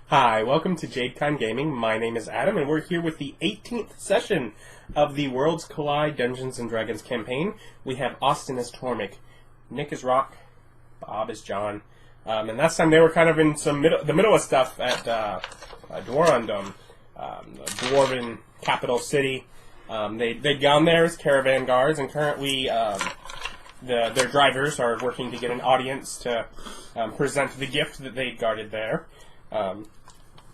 Hi, welcome to JadeCon Gaming. My name is Adam, and we're here with the 18th session of the Worlds Collide Dungeons & Dragons campaign. We have Austin as Tormmik, Nick as Rock, Bob as John, and last time they were kind of in the middle of stuff at Dwarrondum, the dwarven capital city. They'd gone there as caravan guards, and currently their drivers are working to get an audience to present the gift that they'd guarded there.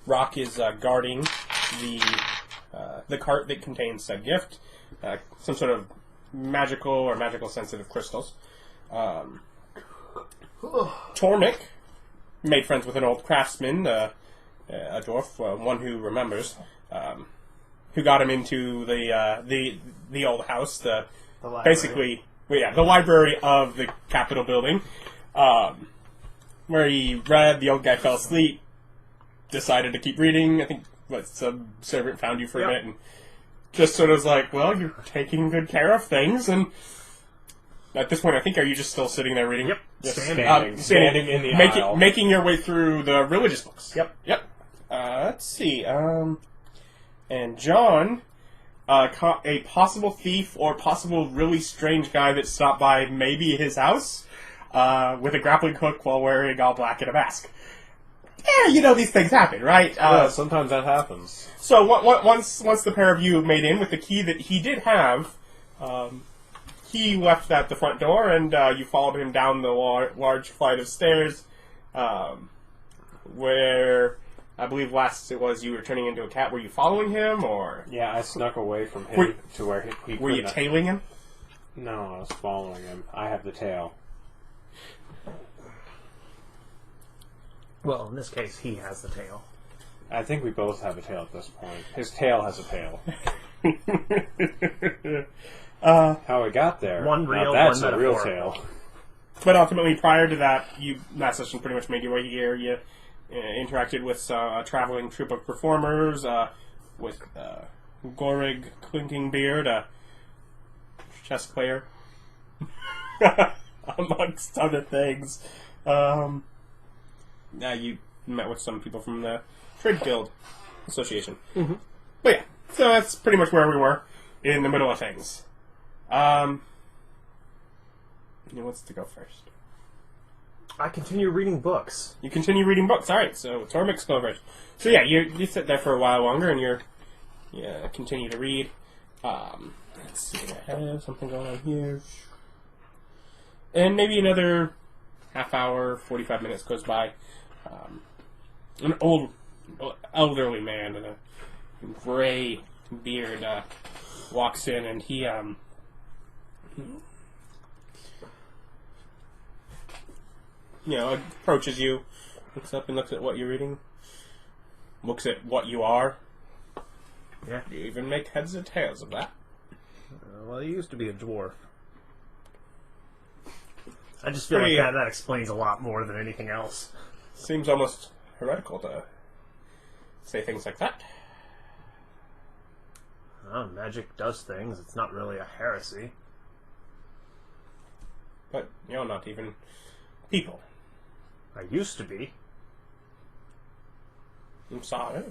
Rock is guarding the cart that contains said gift, some sort of magical sensitive crystals. Tormmik made friends with an old craftsman, a dwarf, one who remembers, who got him into the old house, the library. The library of the Capitol building, where he read. The old guy fell asleep. Decided to keep reading. I think some servant found you for a bit and just sort of was like, well, you're taking good care of things. And at this point, I think, are you just still sitting there reading? Yep. Just Standing in the aisle. Making your way through the religious books. Yep. Let's see. And John caught a possible thief or possible really strange guy that stopped by maybe his house with a grappling hook while wearing all black and a mask. Yeah, these things happen, right? Yeah, sometimes that happens. So once the pair of you made in with the key that he did have, he left at the front door, and you followed him down the large flight of stairs, where I believe last it was you were turning into a cat. Were you following him, or? Yeah, I snuck away from him to where he were you tailing him? No, I was following him. I have the tail. Well, in this case, he has the tail. I think we both have a tail at this point. His tail has a tail. How it got there? One real, that's one a real metaphorical. tail. But ultimately, prior to that, that session pretty much made your way here. You interacted with a traveling troupe of performers, with Gorig Clinking Beard, a chess player, amongst other things. You met with some people from the Trade Guild Association. Mm-hmm. But yeah, so that's pretty much where we were, in the middle of things. Who wants to go first? I continue reading books. You continue reading books. Alright, so Tormmik's go first. So yeah, you sit there for a while longer, and you continue to read. Let's see, I have something going on here. And maybe another half hour, 45 minutes goes by. An elderly man in a gray beard walks in, and he approaches you, looks up and looks at what you're reading, looks at what you are. Yeah. You even make heads or tails of that. Well, he used to be a dwarf. I just feel like that explains a lot more than anything else. Seems almost heretical to say things like that. Well, magic does things. It's not really a heresy. But you're not even people. I used to be. I'm sorry.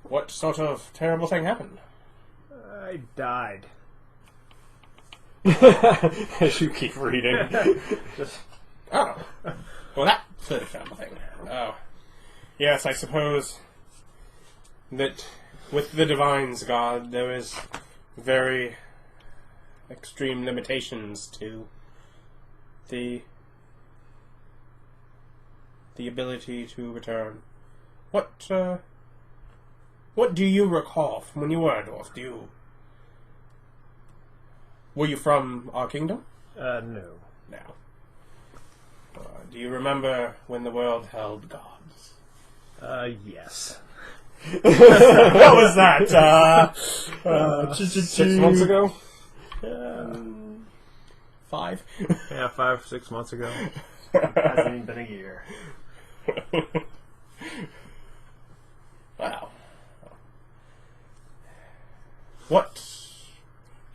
What sort of terrible thing happened? I died. As you keep reading. Oh. Well, that's a terrible thing. Oh. Yes, I suppose that with the Divine's God, there is very extreme limitations to the ability to return. What do you recall from when you were a dwarf? Were you from our kingdom? No. No. Do you remember when the world held gods? Yes. What was that? 6 months ago? 5? Yeah, 5-6 months ago. It hasn't even been a year. Wow. What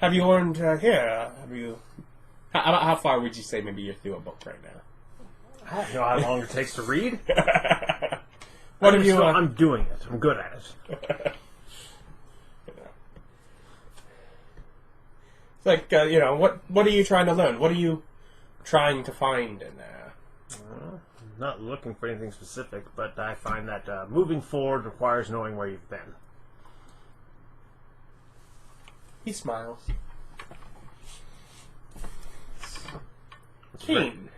have you learned here? How far would you say maybe you're through a book right now? I don't know how long it takes to read. What have you... I'm doing it. I'm good at it. It's like, what are you trying to learn? What are you trying to find in there? I'm not looking for anything specific, but I find that moving forward requires knowing where you've been. He smiles. Keen.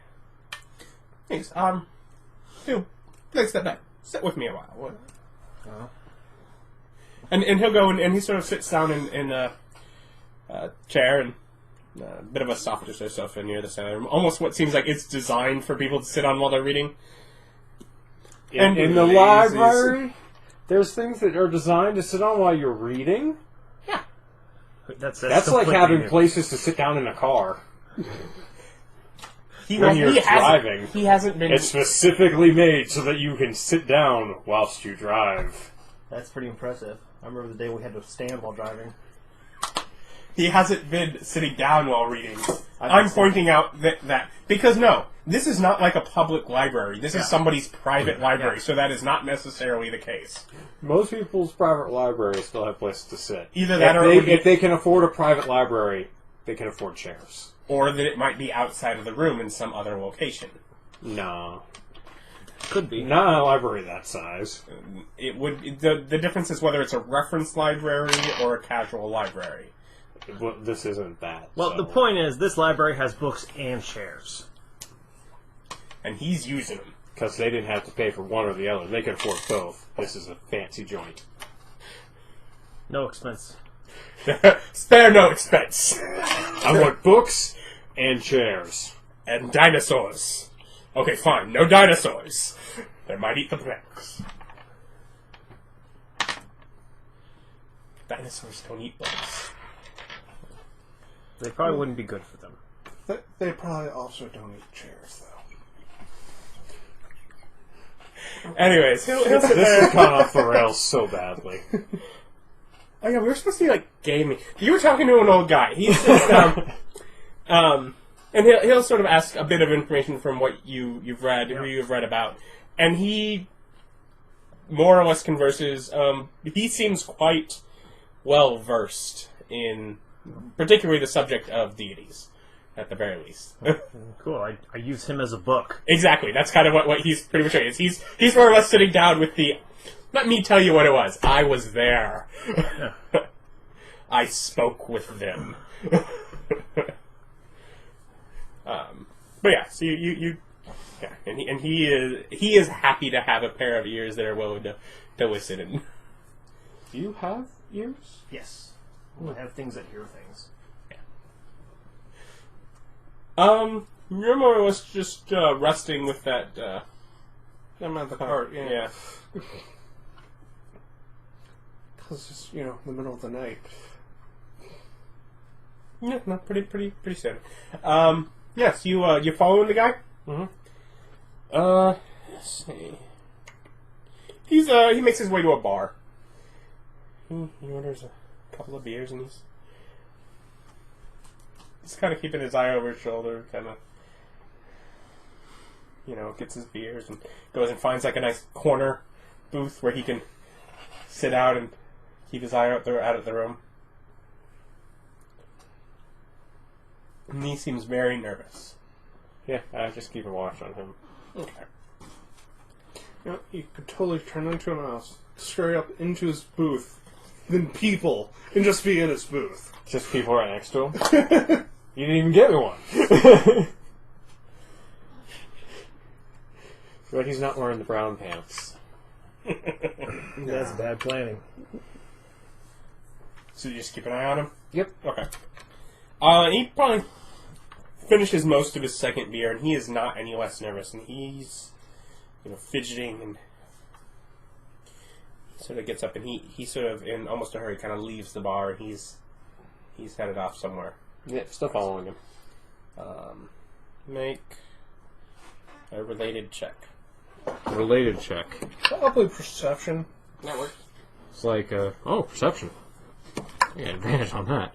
Thanks. Take a step back. Sit with me a while. And he'll go and he sort of sits down in a chair and a bit of a softer sofa near the center. Almost what seems like it's designed for people to sit on while they're reading. In the library, there's things that are designed to sit on while you're reading. Yeah. That's like having places to sit down in a car. When you're driving, he hasn't been... It's specifically made so that you can sit down whilst you drive. That's pretty impressive. I remember the day we had to stand while driving. He hasn't been sitting down while reading. I'm pointing out that... Because, no, this is not like a public library. This is somebody's private library, so that is not necessarily the case. Most people's private libraries still have places to sit. Either that if they can afford a private library, they can afford chairs. Or that it might be outside of the room in some other location. No. Could be. Not a library that size. It would. The difference is whether it's a reference library or a casual library. Well, this isn't that. Well, the point is, this library has books and chairs. And he's using them. Because they didn't have to pay for one or the other. They could afford both. This is a fancy joint. No expense. Spare no expense. I want books and chairs. And dinosaurs. Okay, fine. No dinosaurs. They might eat the books. Dinosaurs don't eat books. They probably wouldn't be good for them. They probably also don't eat chairs, though. Anyways, he'll sit This there. has gone off the rails so badly. Oh yeah, we were supposed to be like gaming. You were talking to an old guy. He sits down, and he'll sort of ask a bit of information from what you've read, who you've read about, and he more or less converses. He seems quite well versed in, particularly the subject of deities, at the very least. Cool. I use him as a book. Exactly. That's kind of what he's pretty much doing. He's more or less sitting down with the. Let me tell you what it was. I was there. I spoke with them. But yeah, so you yeah, and he is happy to have a pair of ears that are willing to listen. And Do you have ears? Yes. I have things that hear things. you're more or less just resting with that. I'm at the cart, Yeah. Because it's, the middle of the night. Yeah, no, pretty standard. Yes, you following the guy? Mm-hmm. Let's see. He makes his way to a bar. He orders a couple of beers and he's kind of keeping his eye over his shoulder, kind of, gets his beers and goes and finds like a nice corner booth where he can sit out and keep his eye out of the room. And he seems very nervous. Yeah, I just keep a watch on him. Okay. You could totally turn into a mouse, straight up into his booth, then people, and just be in his booth. Just people right next to him? You didn't even get me one. But he's not wearing the brown pants. That's bad planning. So you just keep an eye on him? Yep. Okay. He probably finishes most of his second beer, and he is not any less nervous, and he's, fidgeting, and he sort of gets up, and he sort of, in almost a hurry, kind of leaves the bar, and he's headed off somewhere. Yep, still following him. Make a related check. Related check. Probably perception. That works. It's like, perception. I got advantage on that.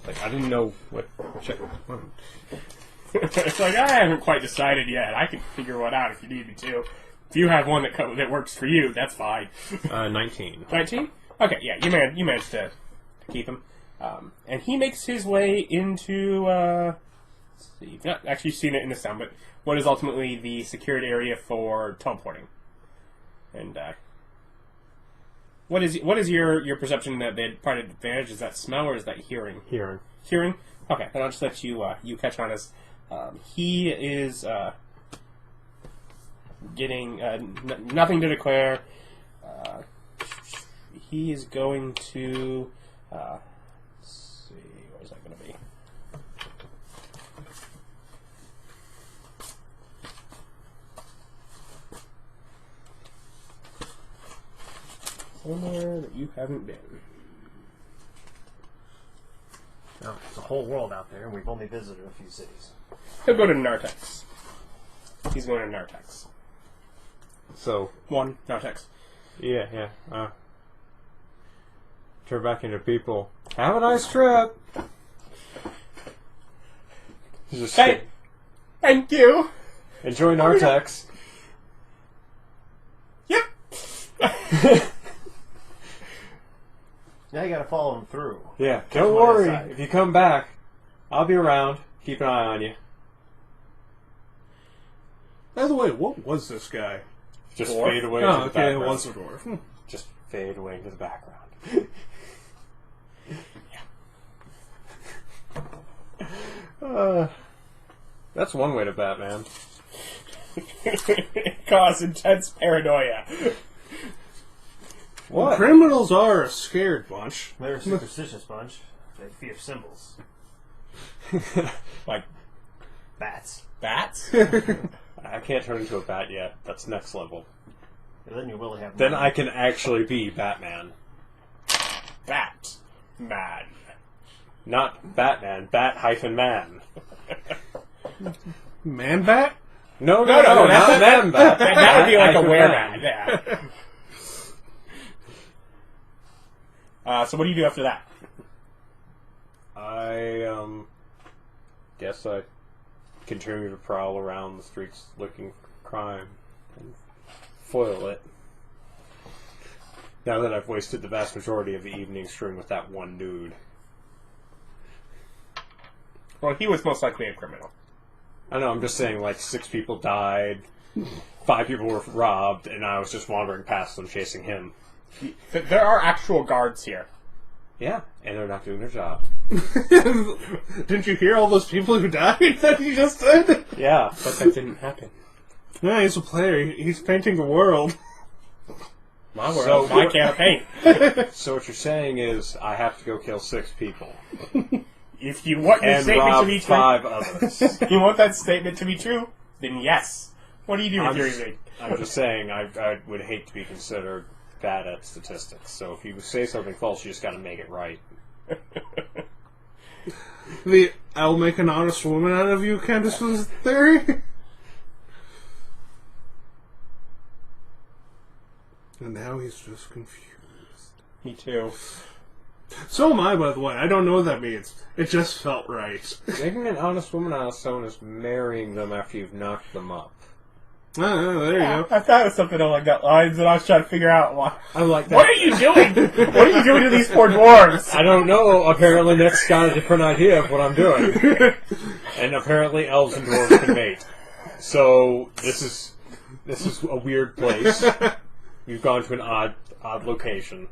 Like, I didn't know what check. It's like, I haven't quite decided yet. I can figure one out if you need me to. If you have one that works for you, that's fine. 19. 19? Okay, yeah, you managed to keep him. And he makes his way into, let's see, you've not actually seen it in the sound, but what is ultimately the secured area for teleporting. And, what is your perception that the part of advantage? Is that smell or is that hearing? Hearing. Hearing? Okay, then I'll just let you you catch on as he is getting nothing to declare. He is going to let's see, what is that going to be? Somewhere that you haven't been. No, there's a whole world out there, and we've only visited a few cities. He'll go to Nartex. He's going to Nartex. So, One, Nartex. yeah. Turn back into people. Have a nice trip. Just Hey! Thank you! enjoy Nartex. Yep! Now you gotta follow him through. Yeah, don't One worry. aside. If you come back, I'll be around. Keep an eye on you. By the way, what was this guy? Just Dwarf? fade away Oh, into the okay, it background. was a dwarf. Just fade away into the background. That's one way to Batman. Cause intense paranoia. What? Criminals are a scared bunch. They're a superstitious bunch. They fear symbols. Like Bats. bats? I can't turn into a bat yet. That's next level. And then you will have. Then money. I can actually be Batman. Bat. Man. Not Batman. Bat-man. Man bat? No, No, not that- Man Bat. That would be like a Bat-man. wereman. Yeah. So what do you do after that? I guess I continue to prowl around the streets looking for crime and foil it. Now that I've wasted the vast majority of the evening screwing with that one dude. Well, he was most likely a criminal. I know, I'm just saying, like, 6 people died, 5 people were robbed, and I was just wandering past them chasing him. There are actual guards here. Yeah, and they're not doing their job. Didn't you hear all those people who died that you just said? Yeah. But that didn't happen. No, he's a player. He's painting the world. My world, So- my campaign. So what you're saying is, I have to go kill 6 people. If you want your And statement to rob be true, 5 others. if you want that statement to be true, then yes. What do you do with your evening? I'm just saying, I would hate to be considered bad at statistics. So if you say something false, you just got to make it right. The I'll make an honest woman out of you, Candace's theory? And now he's just confused. Me too. So am I, by the way. I don't know what that means. It just felt right. Making an honest woman out of someone is marrying them after you've knocked them up. There you go. I thought it was something along that lines, and I was trying to figure out why. I'm like, What are you doing? What are you doing to these poor dwarves? I don't know. Apparently Nick's got a different idea of what I'm doing. And apparently elves and dwarves can mate. So this is a weird place. You've gone to an odd location.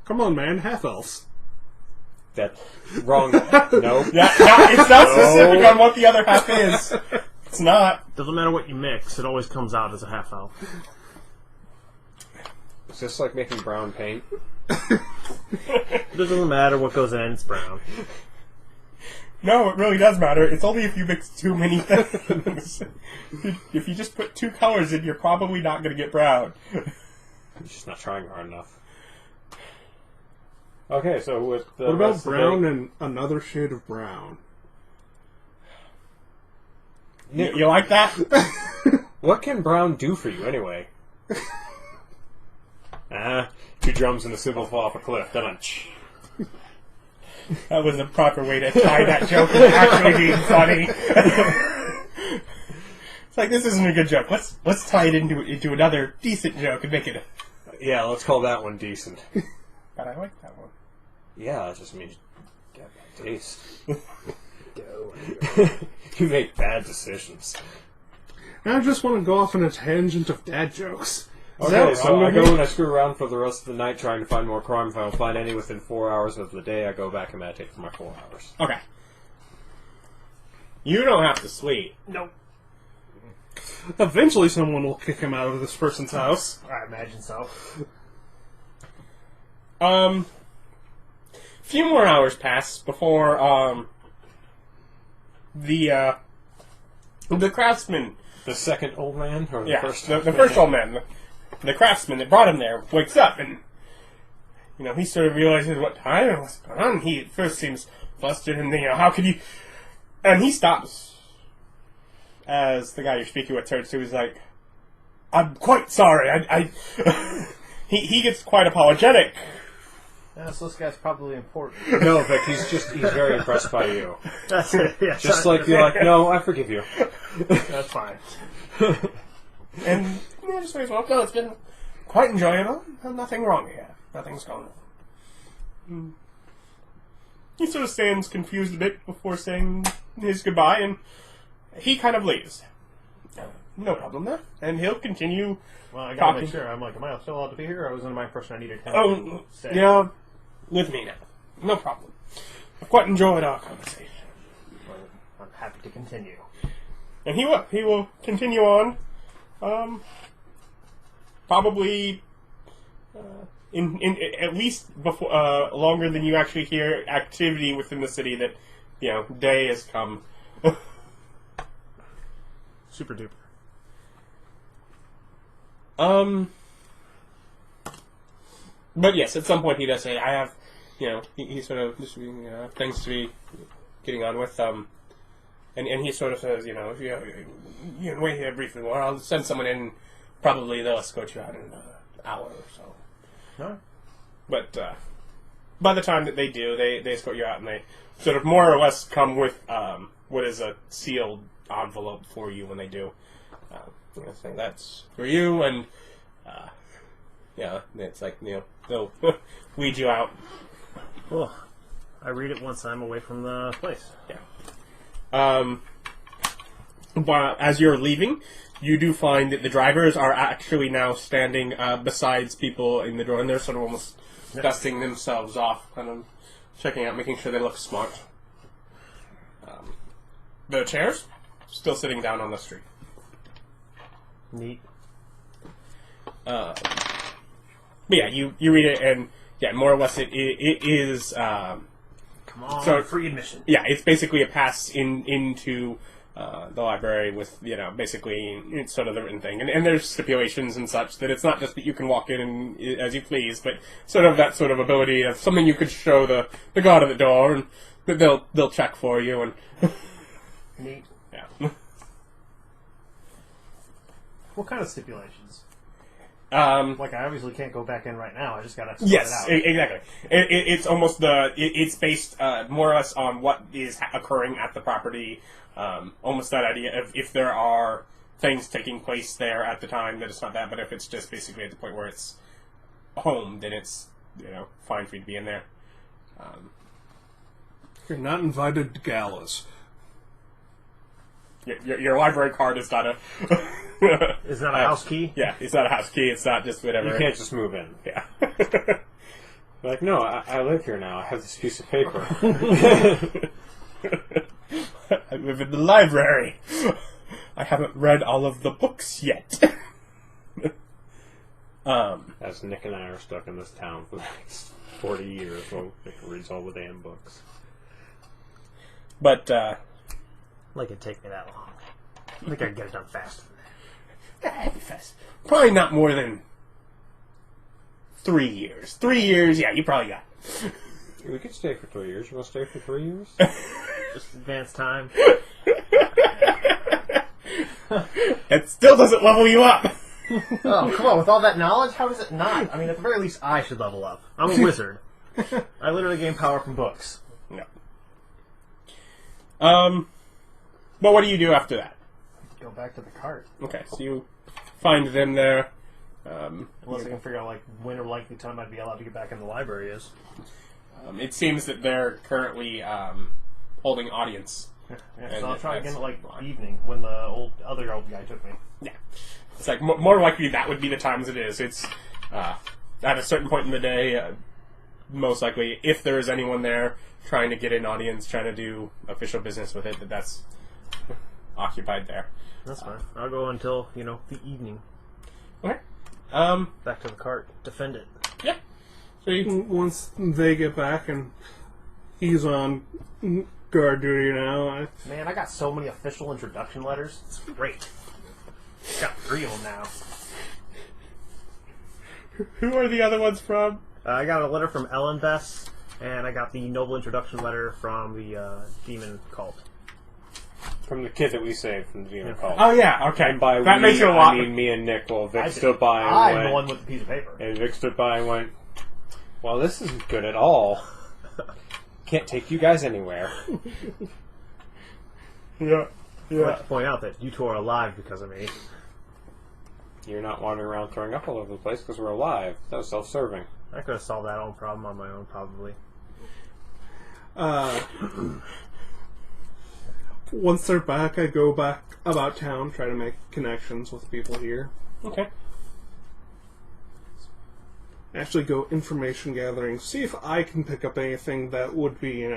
Come on, man. Half elves. That wrong. No. Yeah, no, it's not specific on what the other half is. It's not. Doesn't matter what you mix, it always comes out as a half elf. It's just like making brown paint. It doesn't matter what goes in, it's brown. No, it really does matter. It's only if you mix too many things. If you just put 2 colors in, you're probably not going to get brown. You're just not trying hard enough. Okay, so with the What about rest of the brown day- and another shade of brown? You like that? What can brown do for you anyway? 2 drums and a cymbal fall off a cliff. Done. That was the proper way to tie that joke into actually being funny. It's like, this isn't a good joke. Let's tie it into another decent joke and make it Yeah, let's call that one decent. But I like that one. Yeah, it just means get bad taste. Go. You make bad decisions. I just want to go off on a tangent of dad jokes. Is Okay, that so wrong I with go me? and I screw around for the rest of the night trying to find more crime. If I don't find any within 4 hours of the day, I go back and meditate for my 4 hours. Okay. You don't have to sleep. Nope. Eventually someone will kick him out of this person's house. I imagine so. Few more hours pass before, the craftsman... The second old man? Or the Yeah, first? the first old man, the craftsman that brought him there, wakes up and, he sort of realizes what time and what's going on. He at first seems flustered and, how could you... And he stops as the guy you're speaking with turns to, he's like, I'm quite sorry, I he gets quite apologetic. Yeah, so this guy's probably important. No, Vic, he's very impressed by you. That's it. Yeah, Just like you're like, no, I forgive you. That's fine. And just says, well, no, it's been quite enjoyable. Nothing wrong here. Nothing's gone wrong. He sort of stands confused a bit before saying his goodbye, and he kind of leaves. No problem there. And he'll continue Well, I gotta talking. make sure. I'm like, am I still allowed to be here? Or was under my impression I needed him Oh, to stay? yeah, with me now. No problem. I've quite enjoyed our conversation. Well, I'm happy to continue. And he will. He will continue on. Probably in at least before longer than you actually hear activity within the city that day has come. Super duper. But yes, at some point he does say, "I have," he sort of just things to be getting on with. And he sort of says, if you can wait here briefly more, I'll send someone in. Probably they'll escort you out in another hour or so. No. But by the time that they do, they escort you out, and they sort of more or less come with what is a sealed envelope for you when they do. Saying that's for you, and it's like they'll weed you out. Cool. I read it once I'm away from the place. Yeah. But as you're leaving, you do find that the drivers are actually now standing besides people in the door, and they're sort of almost dusting themselves off, kind of checking out, making sure they look smart. The chairs still sitting down on the street. Neat. But yeah, you read it, and more or less it is. Come on, So- free admission. Yeah, it's basically a pass into the library with, basically it's sort of the written thing. And there's stipulations and such that it's not just that you can walk in and, as you please, but sort of that sort of ability of something you could show the guard at the door, and that they'll check for you. And Neat. yeah. What kind of stipulations? Um, Like, I obviously can't go back in right now. I just gotta sort Yes, it out. exactly. It's almost it's based more or less on what is occurring at the property. Almost that idea of if there are things taking place there at the time, that it's not that. But if it's just basically at the point where it's home, then it's fine for you to be in there. You're not invited to galas. Your library card is not a. Is that a house key? Yeah, it's not a house key. It's not just whatever. You can't just move in. Yeah. Like, no, I live here now. I have this piece of paper. I live in the library. I haven't read all of the books yet. As Nick and I are stuck in this town for the next 40 years while Nick reads all the damn books. But Like it'd take me that long. I think I could get it done faster than that. probably not more than 3 years. 3 years, yeah, you probably got it. We could stay for 3 years. You want to stay for 3 years? Just advance time. It still doesn't level you up. Oh, come on. With all that knowledge, how does it not? I mean, at the very least, I should level up. I'm a wizard. I literally gain power from books. No. But what do you do after that? go back to the cart. Okay, so you find them there. Unless I can figure out, like, when or likely time I'd be allowed to get back in the library is. It seems that they're currently holding audience. Yeah, so I'll try again at, like, evening, when the other old guy took me. Yeah. It's like, more likely that would be the times it is. It's at a certain point in the day, most likely, if there is anyone there trying to get an audience, trying to do official business with it, that's occupied there. That's fine. I'll go until, the evening. Okay. Back to the cart. Defend it. Yeah. So Once they get back and he's on guard duty now, Man, I got so many official introduction letters. It's great. Got 3 of them now. who are the other ones from? I got a letter from Ellen Bess, and I got the noble introduction letter from the demon cult. From the kid that we saved from the demon cult. Oh, yeah, okay. And by that we, makes it a lot. I mean me and Nick. Well, Vic I stood did. by and I'm went... the one with the piece of paper. And Vic stood by and went, well, this isn't good at all. Can't take you guys anywhere. Yeah. I'd like to point out that you two are alive because of me. You're not wandering around throwing up all over the place because we're alive. That was self-serving. I could have solved that own problem on my own, probably. once they're back, I go back about town, try to make connections with people here. Okay. Actually go information gathering, see if I can pick up anything that would be,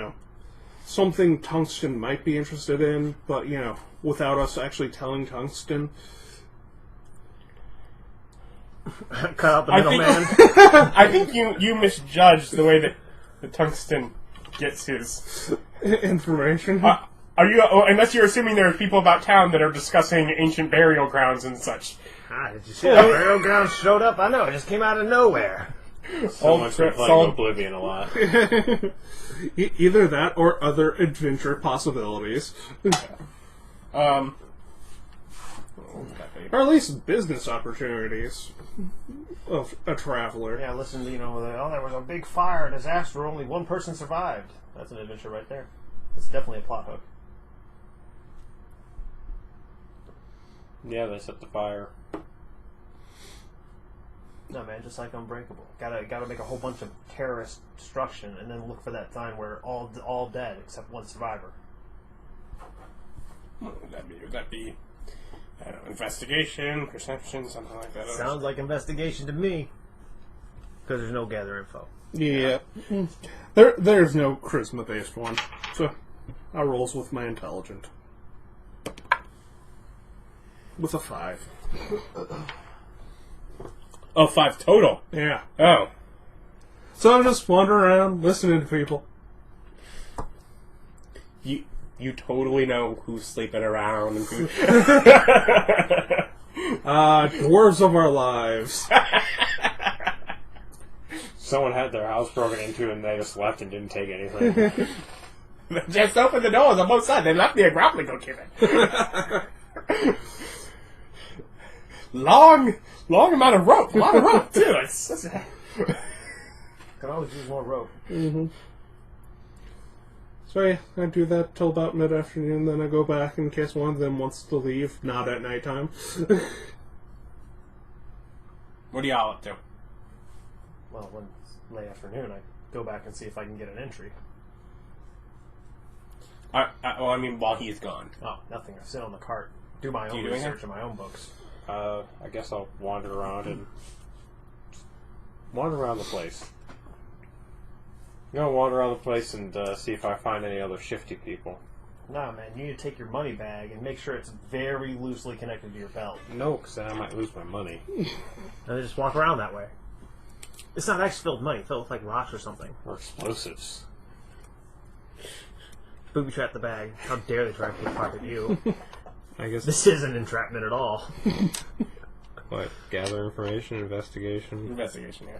something Tungsten might be interested in, but, without us actually telling Tungsten. Cut out the middleman. I think you misjudged the way that the Tungsten gets his Information. Are you? Unless you're assuming there are people about town that are discussing ancient burial grounds and such. Did you see that burial ground showed up? I know, it just came out of nowhere. Someone's been playing Oblivion a lot. Either that or other adventure possibilities. Or at least business opportunities of a traveler. Yeah, listen, there was a big fire, disaster, only one person survived. That's an adventure right there. It's definitely a plot hook. Yeah, they set the fire. No, man, just like Unbreakable. Gotta make a whole bunch of terrorist destruction and then look for that time where all dead except one survivor. Would that be I don't know, investigation, perception, something like that? Sounds like investigation to me. Because there's no gather info. Yeah. There's no charisma-based one. So I rolls with my intelligent. With a 5. Oh, 5 total. Yeah. Oh. So I just wander around, listening to people. You totally know who's sleeping around and who... Dwarves of our lives. Someone had their house broken into and they just left and didn't take anything. Just open the doors on both sides. They left me a grappling hook in it. Long amount of rope. A lot of rope, too. Can always use more rope. Mm-hmm. So yeah, I do that till about mid-afternoon, then I go back in case one of them wants to leave, not at nighttime. What are y'all up to? Well, when it's late afternoon, I go back and see if I can get an entry. I mean, while he's gone. Oh, nothing. I sit on the cart, do my own doing research in my own books. I guess I'll wander around and wander around the place. I'm gonna wander around the place and see if I find any other shifty people. Nah, man, you need to take your money bag and make sure it's very loosely connected to your belt. No, because then I might lose my money. And then just walk around that way. It's not X-filled money, filled with like rocks or something. Or explosives. Booby trap the bag. How dare they try to pickpocket you? I guess. This isn't entrapment at all. What? Gather information, investigation. Investigation, yeah.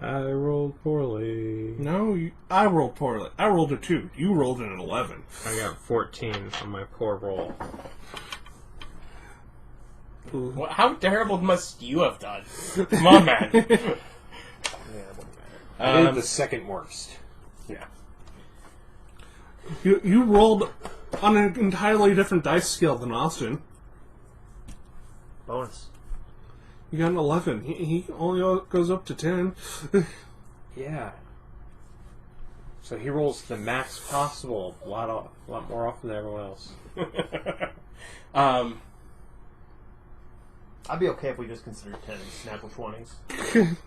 I rolled poorly. No, I rolled poorly. I rolled a 2. You rolled an 11. I got 14 on my poor roll. Well, how terrible must you have done? Come on, man. Yeah, it wouldn't matter. I did the second worst. Yeah. You rolled on an entirely different dice skill than Austin. Bonus. You got an 11. He only goes up to 10. Yeah. So he rolls the max possible a lot more often than everyone else. I'd be okay if we just considered 10s, natural 20s.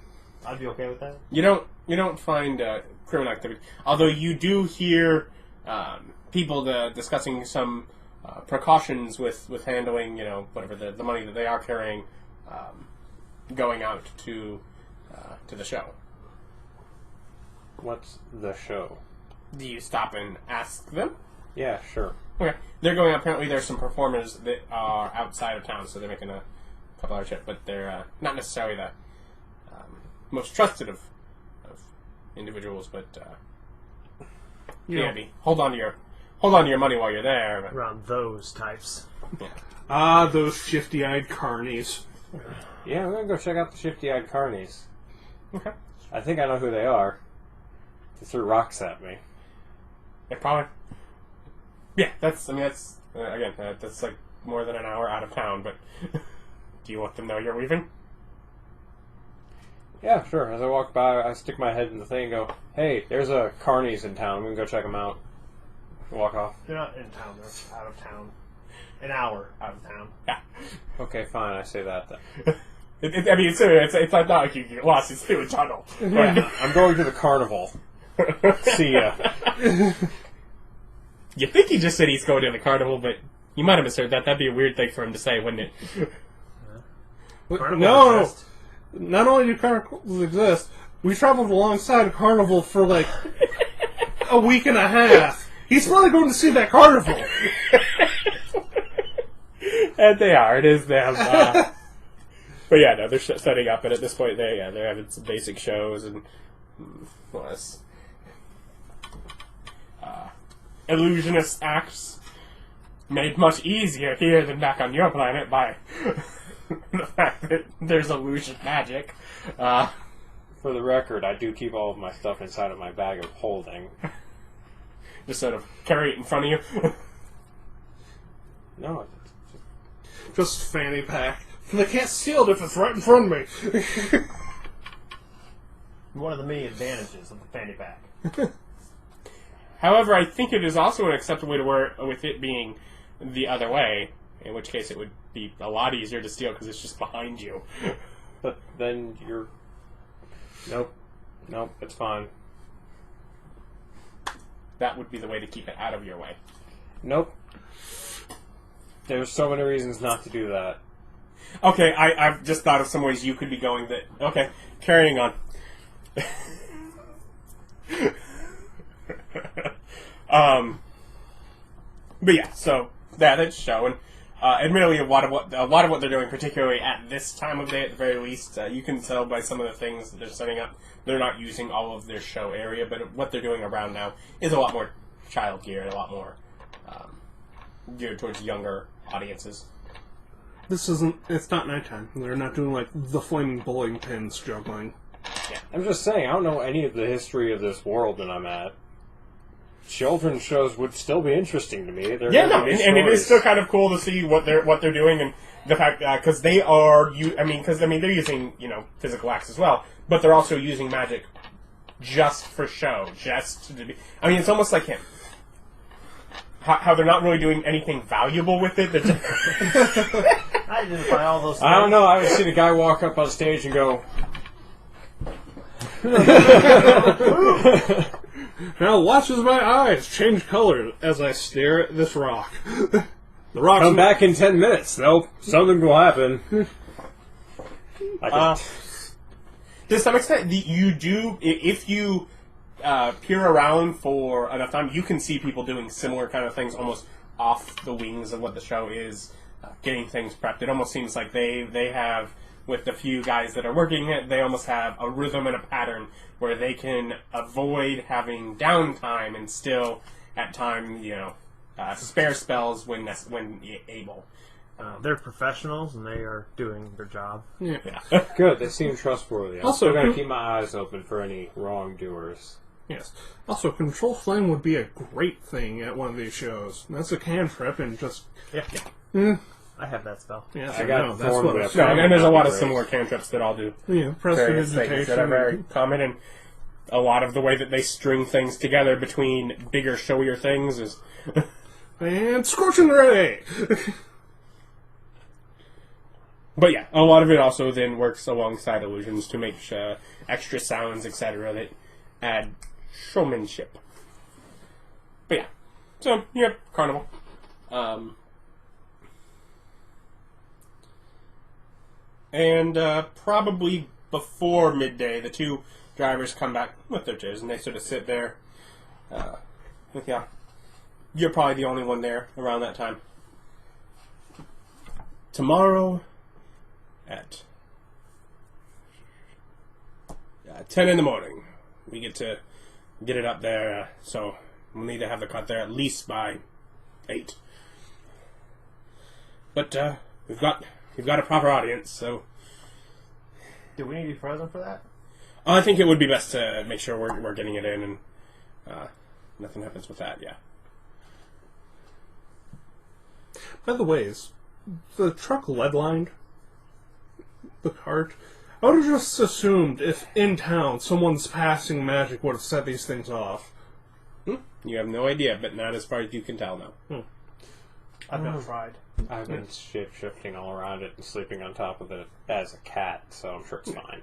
I'd be okay with that. You don't find criminal activity, although you do hear people discussing some precautions with handling, whatever the money that they are carrying, going out to the show. What's the show? Do you stop and ask them? Yeah, sure. Okay, they're going. Apparently, there's some performers that are outside of town, so they're making a couple hour trip, but they're not necessarily the most trusted of individuals. But hold on to your money while you're there. But, Around those types. Ah, those shifty-eyed carnies. Yeah, we're gonna go check out the shifty-eyed carnies. okay, I think I know who they are. They threw rocks at me. yeah, probably. Yeah, that's that's like more than an hour out of town. But do you let them know you're leaving? Yeah, sure. As I walk by, I stick my head in the thing and go, "Hey, there's a carnies in town. I'm gonna go check them out." Walk off. They're not in town, they're out of town. An hour out of town. Yeah. Okay, fine. I say that then. It's not like you get lost. It's through a tunnel. Yeah, I'm going to the carnival. See ya. You think he just said he's going to the carnival, but you might have misheard that. That'd be a weird thing for him to say, wouldn't it? No. Not only do carnivals exist, we traveled alongside a carnival for like a week and a half. He's probably going to see that carnival. And they are. It is them. But yeah, no, they're setting up, and at this point, they're having some basic shows and illusionist acts made much easier here than back on your planet by the fact that there's illusion magic. For the record, I do keep all of my stuff inside of my bag of holding. Just sort of carry it in front of you. No, Just fanny pack. They can't steal it if it's right in front of me. One of the many advantages of the fanny pack. However, I think it is also an acceptable way to work with it being the other way, in which case it would be a lot easier to steal because it's just behind you. but then you're... Nope, it's fine. That would be the way to keep it out of your way. Nope. There's so many reasons not to do that. Okay, I've just thought of some ways you could be going that... Okay, carrying on. But yeah, so that's showing. Admittedly, a lot of what they're doing, particularly at this time of day, at the very least, you can tell by some of the things that they're setting up. They're not using all of their show area, but what they're doing around now is a lot more child geared, a lot more geared towards younger audiences. It's not nighttime. They're not doing like the flaming bowling pins juggling. Yeah. I'm just saying, I don't know any of the history of this world that I'm at. Children's shows would still be interesting to me. And it is still kind of cool to see what they're doing, and the fact because they are they're using physical acts as well, but they're also using magic just for show, just to be. I mean, it's almost like him. How they're not really doing anything valuable with it. They're just I identify all those things. I don't know. I would see the guy walk up on stage and go. Now watch as my eyes change color as I stare at this rock. The rock's Come back in 10 minutes, though. Something will happen. to some extent, you do if you peer around for enough time, you can see people doing similar kind of things, almost off the wings of what the show is, getting things prepped. It almost seems like they have, with the few guys that are working it, they almost have a rhythm and a pattern where they can avoid having downtime and still, at times, spare spells when able. They're professionals and they are doing their job. Yeah. Good, they seem trustworthy. I'm Also, still going to keep my eyes open for any wrongdoers. Yes. Also, Control Flame would be a great thing at one of these shows. That's a cantrip and just... Yeah. I have that spell. Yes, I got that's Thorn what Whip. No, and there's a lot of Great. similar cantrips that all do Yeah, various things that are prestidigitation. very common, and a lot of the way that they string things together between bigger, showier things is... And Scorching Ray! But yeah, a lot of it also then works alongside illusions to make extra sounds, etc., that add showmanship. But yeah, so yeah, Carnival. And probably before midday, the two drivers come back with their chairs, and they sort of sit there. With yeah, you're probably the only one there around that time. Tomorrow at 10 in the morning, we get to get it up there, so we'll need to have the cut there at least by 8. But we've got a proper audience, so Do we need to be present for that? I think it would be best to make sure we're getting it in, and nothing happens with that. Yeah. By the way, is the truck lead-lined? The cart? I would have just assumed if in town someone's passing magic would have set these things off. You have no idea, but not as far as you can tell now. I've never tried. I've been shape-shifting all around it and sleeping on top of it as a cat, so I'm sure it's fine.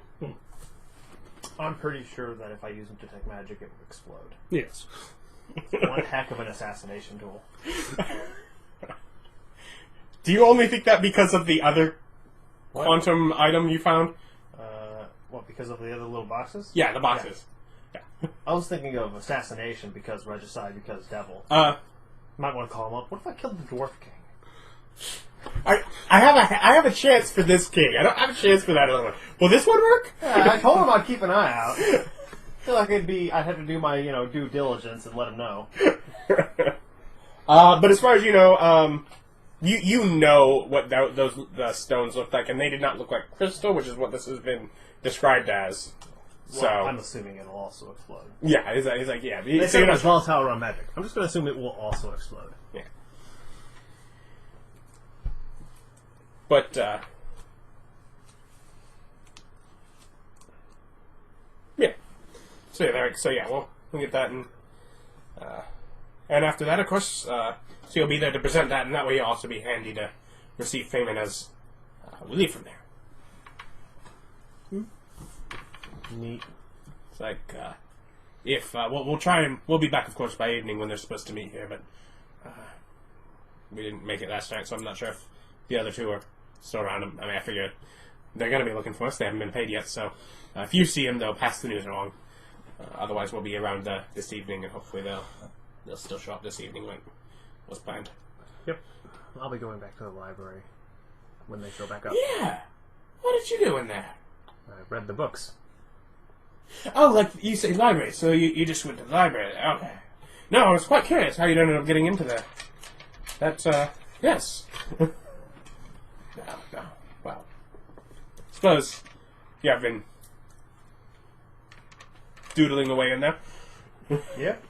I'm pretty sure that if I use them to detect magic, it would explode. Yes. One heck of an assassination tool. Do you only think that because of the other quantum item you found? What, because of the other little boxes? Yeah, the boxes. I was thinking of assassination because regicide because devil. Might want to call him up. What if I killed the Dwarf King? I have a chance for this king. I don't have a chance for that other one. Will this one work? Yeah, I told him I'd keep an eye out. I feel like I'd have to do my, due diligence and let him know. But as far as you know, you know what the stones look like, and they did not look like crystal, which is what this has been described as. Well, So I'm assuming it'll also explode. yeah, he's like yeah. They So said you're it not was volatile around magic. I'm just going to assume it will also explode. Yeah. But, yeah. So yeah, we'll get that, and after that, of course, so you'll be there to present that, and that way you'll also be handy to receive payment as we leave from there. Neat. It's like, if, we'll try and, we'll be back, of course, by evening when they're supposed to meet here, but, we didn't make it last night, so I'm not sure if the other two are still around. I mean, I figure they're going to be looking for us. They haven't been paid yet, so if you see them, they'll pass the news along. Otherwise, we'll be around this evening, and hopefully they'll still show up this evening like was planned. Yep. I'll be going back to the library when they show back up. Yeah! What did you do in there? I read the books. Oh, like you say library, so you just went to the library. Okay. No, I was quite curious how you ended up getting into there. That's, yes. No. Well, suppose you have been doodling away in there. Yep.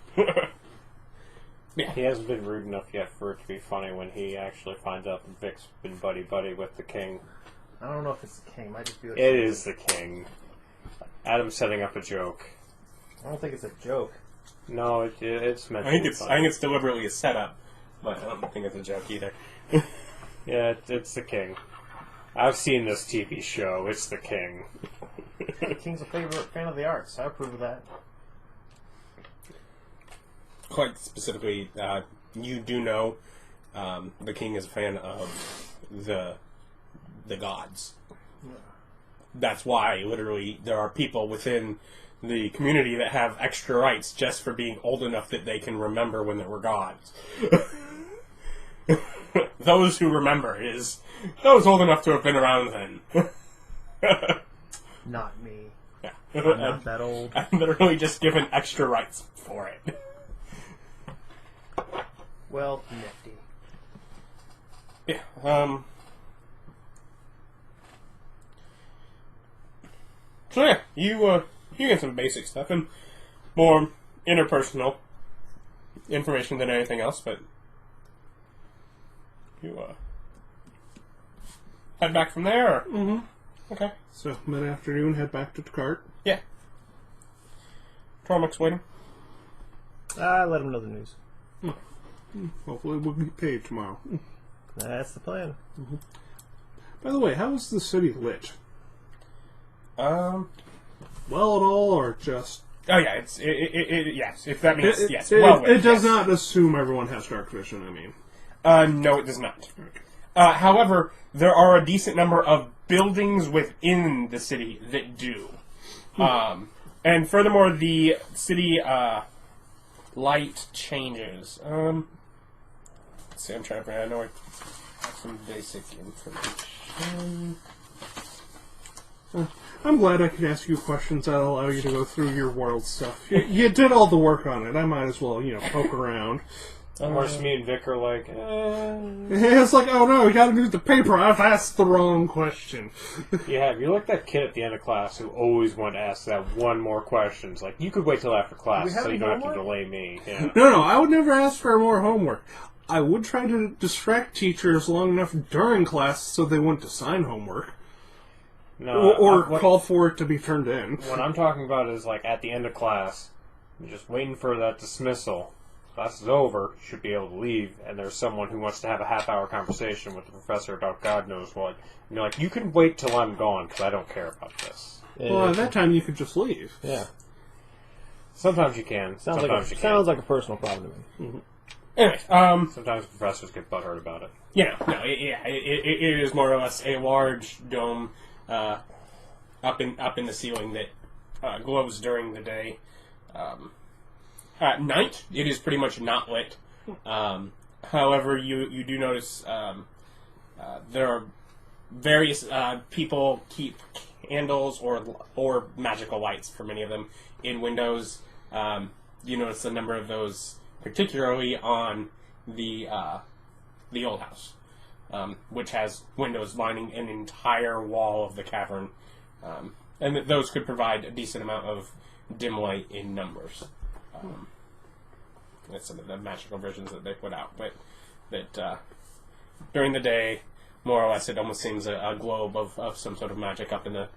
Yeah. He hasn't been rude enough yet for it to be funny when he actually finds out that Vic's been buddy-buddy with the king. I don't know if it's the king. It might just be like It is the king. Adam's setting up a joke. I don't think it's a joke. No, it's meant I to think be it's funny. deliberately a setup, but I don't think it's a joke either. Yeah, it's the king. I've seen this TV show. It's the king. The king's a favorite fan of the arts. I approve of that. Quite specifically, you do know the king is a fan of the gods. That's why, literally, there are people within the community that have extra rights just for being old enough that they can remember when there were gods. Those who remember is those old enough to have been around then. Not me. Yeah. I'm not that old. I'm literally just given extra rights for it. Well, nifty. Yeah. So yeah, you get some basic stuff, and more interpersonal information than anything else, but you head back from there? Or? Mm-hmm. Okay. So, mid-afternoon, head back to the cart. Yeah. Tormmik's waiting. Let him know the news. Hopefully we'll be paid tomorrow. That's the plan. Mm-hmm. By the way, how is the city lit? Well at all, or just... Oh yeah, yes. If that means yes. It does not assume everyone has dark vision. I mean, no, it does not. However, there are a decent number of buildings within the city that do. And furthermore, the city light changes. Let's see, I'm trying to find. I know I have some basic information. I'm glad I could ask you questions that'll allow you to go through your world stuff. You did all the work on it. I might as well, poke around. Of course, me and Vic are like, It's like, oh no, we gotta do the paper. I've asked the wrong question. Yeah, you're like that kid at the end of class who always wanted to ask that one more question. It's like, you could wait till after class so you don't have to delay me. Yeah. No, I would never ask for more homework. I would try to distract teachers long enough during class so they wouldn't assign homework. No, or call for it to be turned in. What I'm talking about is like at the end of class, you're just waiting for that dismissal. Class is over, you should be able to leave, and there's someone who wants to have a half-hour conversation with the professor about God knows what. And you're like, you can wait till I'm gone, because I don't care about this. Well, at that time, you could just leave. Yeah. Sometimes you can. Sounds Sometimes like a personal problem to me. Mm-hmm. Anyway, sometimes professors get butthurt about it. It is more or less a large dome up in the ceiling that glows during the day. At night, it is pretty much not lit. However, you do notice there are various people keep candles or magical lights for many of them in windows. You notice a number of those, particularly on the old house, which has windows lining an entire wall of the cavern, and those could provide a decent amount of dim light in numbers. That's some of the magical versions that they put out, but that during the day, more or less, it almost seems a globe of some sort of magic up in the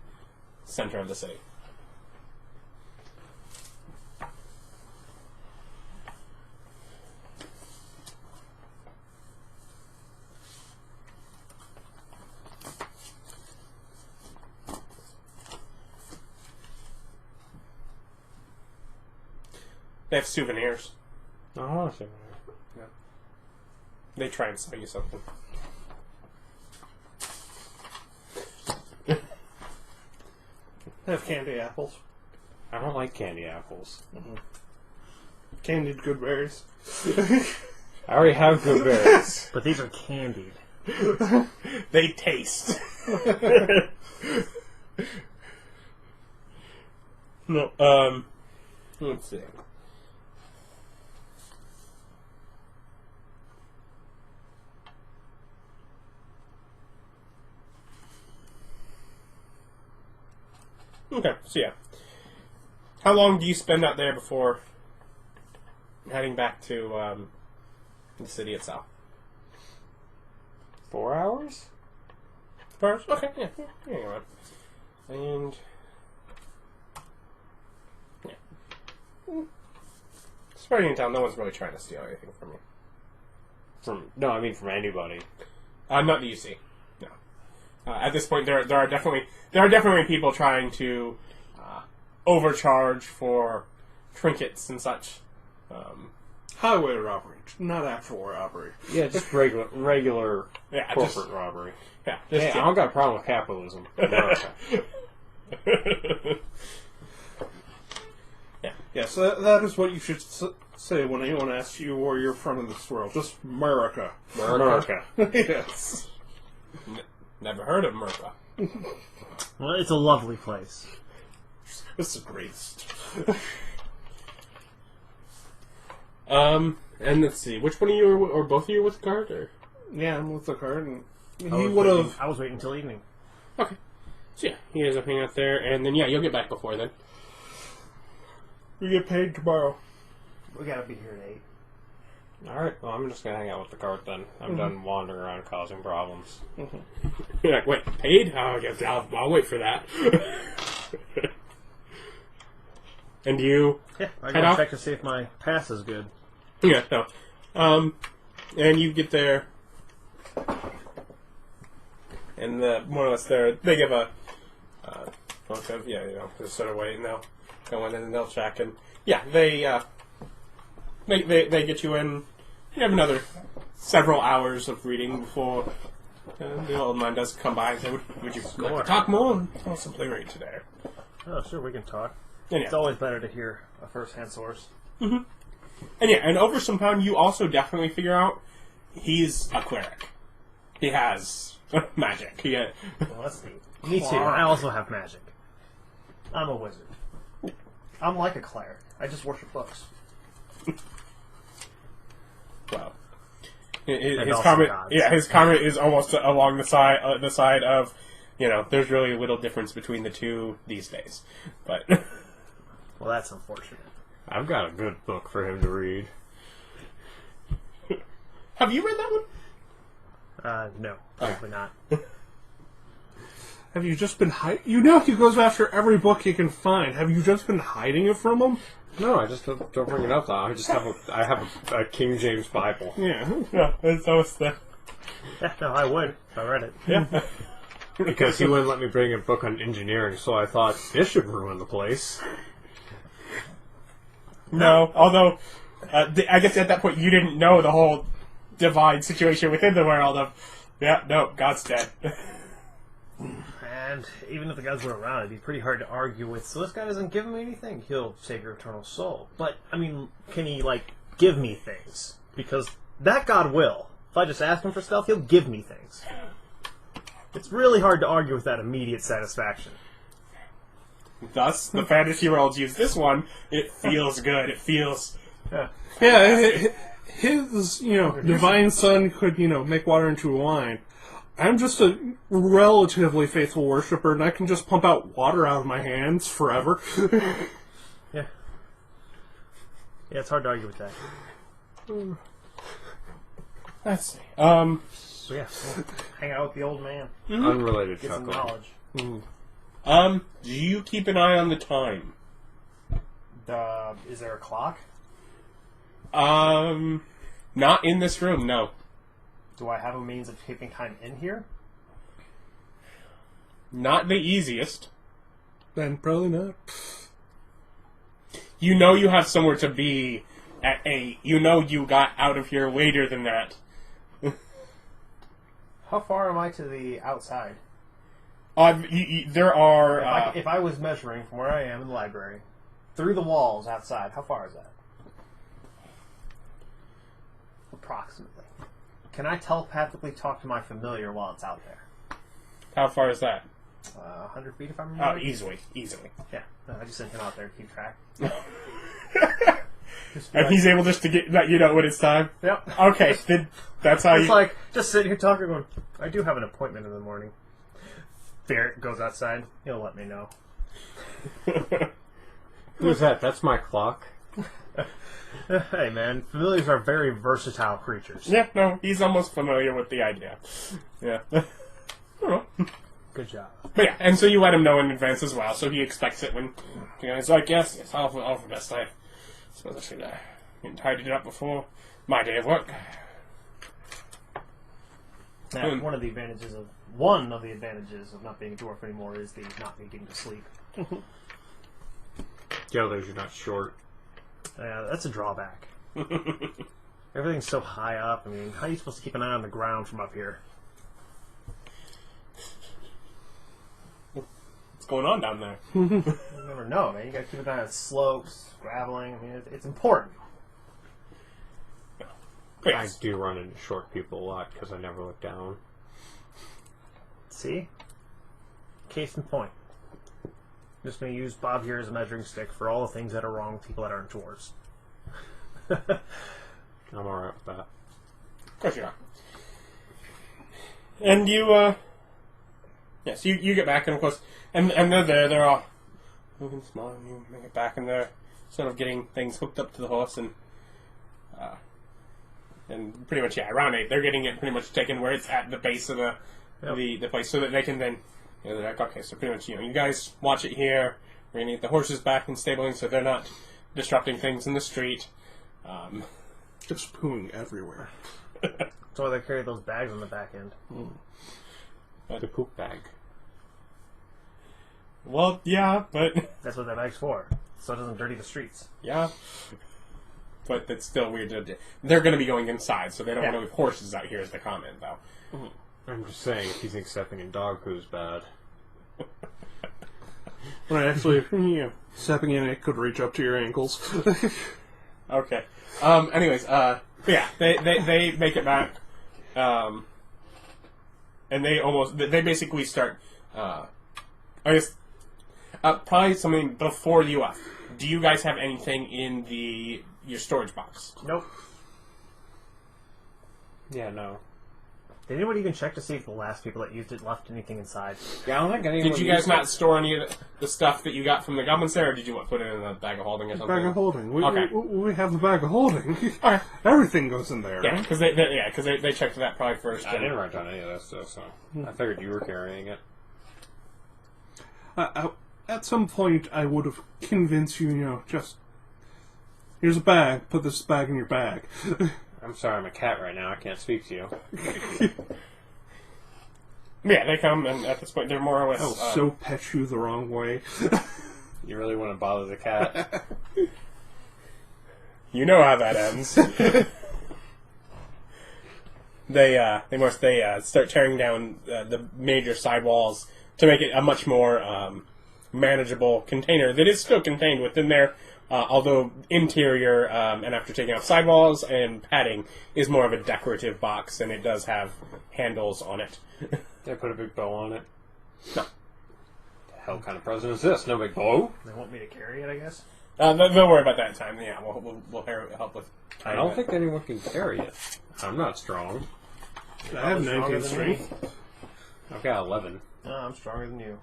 center of the city. They have souvenirs. Oh, sure. Yeah. They try and sell you something. They have candy apples. I don't like candy apples. Mm-hmm. Candied good berries. I already have good berries. But these are candied. They taste. No, let's see. Okay, so yeah. How long do you spend out there before heading back to the city itself? 4 hours? 4 hours? Okay, yeah. Hang on. And yeah. Starting in town, no one's really trying to steal anything from you. I mean from anybody. Not that you see. No. At this point, there are definitely people trying to overcharge for trinkets and such. Highway robbery, not actual robbery. Yeah, just regular corporate robbery. Yeah, I don't got a problem with capitalism. Yeah. Yes, that is what you should say when anyone asks you where you're from in this world. Just America. America. Yes. Never heard of America. Well, it's a lovely place. It's the greatest. And let's see, which one of you or both of you with the card? Or? Yeah, I'm with the card, and he I would have. was waiting until evening. Okay. So yeah, he ends up hanging out there, and then yeah, you'll get back before then. We get paid tomorrow. We gotta be here at 8. Alright, well, I'm just gonna hang out with the cart then. I'm done wandering around causing problems. You're like, wait, paid? Oh, yes, I'll wait for that. And you Yeah, I head gotta off? check to see if my pass is good. Yeah, no. And you get there, and more or less there, they give a bunch of, just sort of wait, and they'll go in and they'll check, and they get you in. You have another several hours of reading before the old man does come by and say, would you like to talk more? Tell us something right today. Oh, sure, we can talk. And It's always better to hear a first-hand source. And over some time, you also definitely figure out he's a cleric. He has magic. Well, that's neat. Me too. I also have magic. I'm a wizard. I'm like a cleric. I just worship books. Well, And his also comment, gods. his comment is almost along the side of, there's really little difference between the two these days. But Well, that's unfortunate. I've got a good book for him to read. have you read that one? No, probably not. Have you just been hiding? He goes after every book he can find. Have you just been hiding it from him? No, I just don't bring it up now. I have a King James Bible. Yeah. Yeah, it's almost the... Yeah, no, I would if I read it. Yeah. Because he wouldn't let me bring a book on engineering, so I thought this should ruin the place. No, although, I guess at that point you didn't know the whole divine situation within the world of, God's dead. And even if the gods were around, it'd be pretty hard to argue with. So this guy doesn't give me anything. He'll save your eternal soul. But, I mean, can he, give me things? Because that god will. If I just ask him for stuff, he'll give me things. It's really hard to argue with that immediate satisfaction. Thus, the fantasy worlds use this one. It feels good. It feels... Yeah, his, divine son could, make water into wine. I'm just a relatively faithful worshiper, and I can just pump out water out of my hands forever. Yeah. Yeah, it's hard to argue with that. Let's see. So yeah, we'll hang out with the old man. Unrelated Get some chuckle. knowledge. Do you keep an eye on the time? Is there a clock? Not in this room, no. Do I have a means of keeping time in here? Not the easiest. Then probably not. You know you have somewhere to be at 8. You know you got out of here later than that. How far am I to the outside? There are... If I was measuring from where I am in the library, through the walls outside, how far is that? Approximately. Can I telepathically talk to my familiar while it's out there? how far is that? 100 feet if I remember. Oh, right. easily. Yeah, no, I just sent him out there to keep track. And he's able just to let you know when it's time? Yep. Okay, then that's how It's you... like, just sitting here talking, going, I do have an appointment in the morning. Barrett goes outside. He'll let me know. Who's that? That's my clock. Hey, man, familiars are very versatile creatures. Yeah, no, he's almost familiar with the idea. Yeah. Good job. But yeah, and so you let him know in advance as well, so he expects it when... he's like, yes, all for best. I suppose I should get tidied it up before my day of work. Now, one of the advantages of not being a dwarf anymore is the not needing to sleep. The others, you're not short. That's a drawback. Everything's so high up. I mean, how are you supposed to keep an eye on the ground from up here? What's going on down there? You never know, man. You gotta keep an eye on slopes, graveling. I mean, it's important. But I yes. do run into short people a lot because I never look down. See? Case in point. I'm just going to use Bob here as a measuring stick for all the things that are wrong with people that aren't dwarves. I'm alright with that. Of course you are. And you, yes, you get back, and of course, and they're there, they're all moving small, and you make it back, and they're sort of getting things hooked up to the horse, and and pretty much around 8, they're getting it pretty much taken where it's at the base of the place, so that they can then they're like, okay, so pretty much you guys watch it here. We're gonna get the horses back in stabling so they're not disrupting things in the street. Just pooing everywhere. That's why they carry those bags on the back end. The poop bag. Well, yeah, but That's what that bag's for. So it doesn't dirty the streets. yeah, but it's still weird. They're going to be going inside, so they don't want to leave horses out here. Is the comment, though? I'm just saying, if you think stepping in dog poo's bad. Right, actually, stepping in it could reach up to your ankles. Okay. Anyways, yeah, they make it back, and they basically start. I guess probably something before you left. Do you guys have anything in your storage box? Nope. Yeah, no. Did anybody even check to see if the last people that used it left anything inside? Yeah, I don't think anyone Did you guys not store any of the stuff that you got from the goblins there, or did you put it in a bag of holding or something? Bag of holding. Okay. We have the bag of holding. Okay. Everything goes in there. Yeah, because they checked that probably first. I didn't write down any of that stuff, so I figured you were carrying it. At some point, I would have convinced you, just here's a bag. Put this bag in your bag. I'm sorry, I'm a cat right now. I can't speak to you. Yeah, they come, and at this point, they're more or less. I'll so pet you the wrong way. You really want to bother the cat? You know how that ends. They start tearing down the major sidewalls to make it a much more manageable container that is still contained within there. Although interior, and after taking off sidewalls and padding, is more of a decorative box, and it does have handles on it. Did I put a big bow on it? No. The hell kind of present is this? No big bow? They want me to carry it, I guess? They'll worry about that in time. Yeah, we'll help with. I don't think anyone can carry it. I'm not strong. I have Stronger 19 than strength. me? I've got 11. No, I'm stronger than you.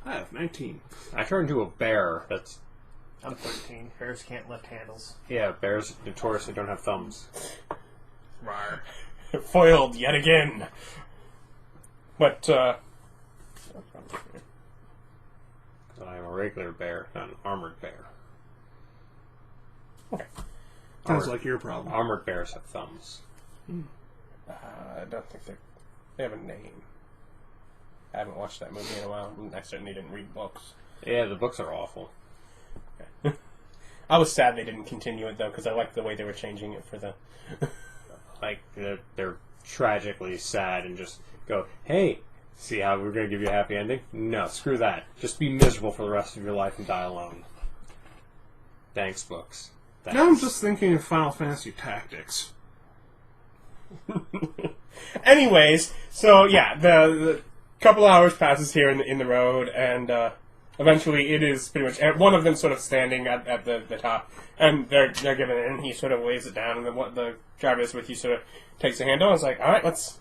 I have 19. I turned into a bear. That's... I'm 13. Bears can't lift handles. Yeah, bears notoriously don't have thumbs. Rawr. Foiled yet again. But, I am a regular bear, not an armored bear. okay. Sounds like your problem. Armored bears have thumbs. I don't think they have a name. I haven't watched that movie in a while. I certainly didn't read books. Yeah, the books are awful. Okay. I was sad they didn't continue it, though, because I liked the way they were changing it for the... Like, they're tragically sad and just go, hey, see how we're going to give you a happy ending? No, screw that. Just be miserable for the rest of your life and die alone. Thanks, books. Thanks. Now I'm just thinking of Final Fantasy Tactics. Anyways, so yeah, the couple hours passes here in the road, and eventually it is pretty much one of them sort of standing at the top, and they're giving it, and he sort of waves it down, and then what the driver is with you sort of takes the handle and is like, all right,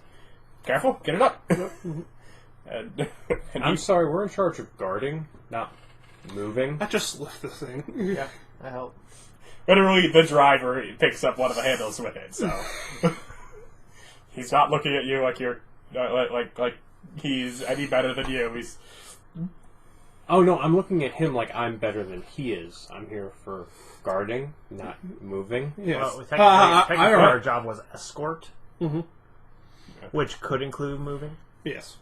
careful, get it up. and I'm sorry, we're in charge of guarding, not moving. I just left the thing. Yeah, I help. literally the driver picks up one of the handles with it, so he's not looking at you like you're like he's any better than you. He's Oh no, I'm looking at him like I'm better than he is. I'm here for guarding, not moving. Yes. Well, technically our job was escort, Mm-hmm. which could include moving. Yes.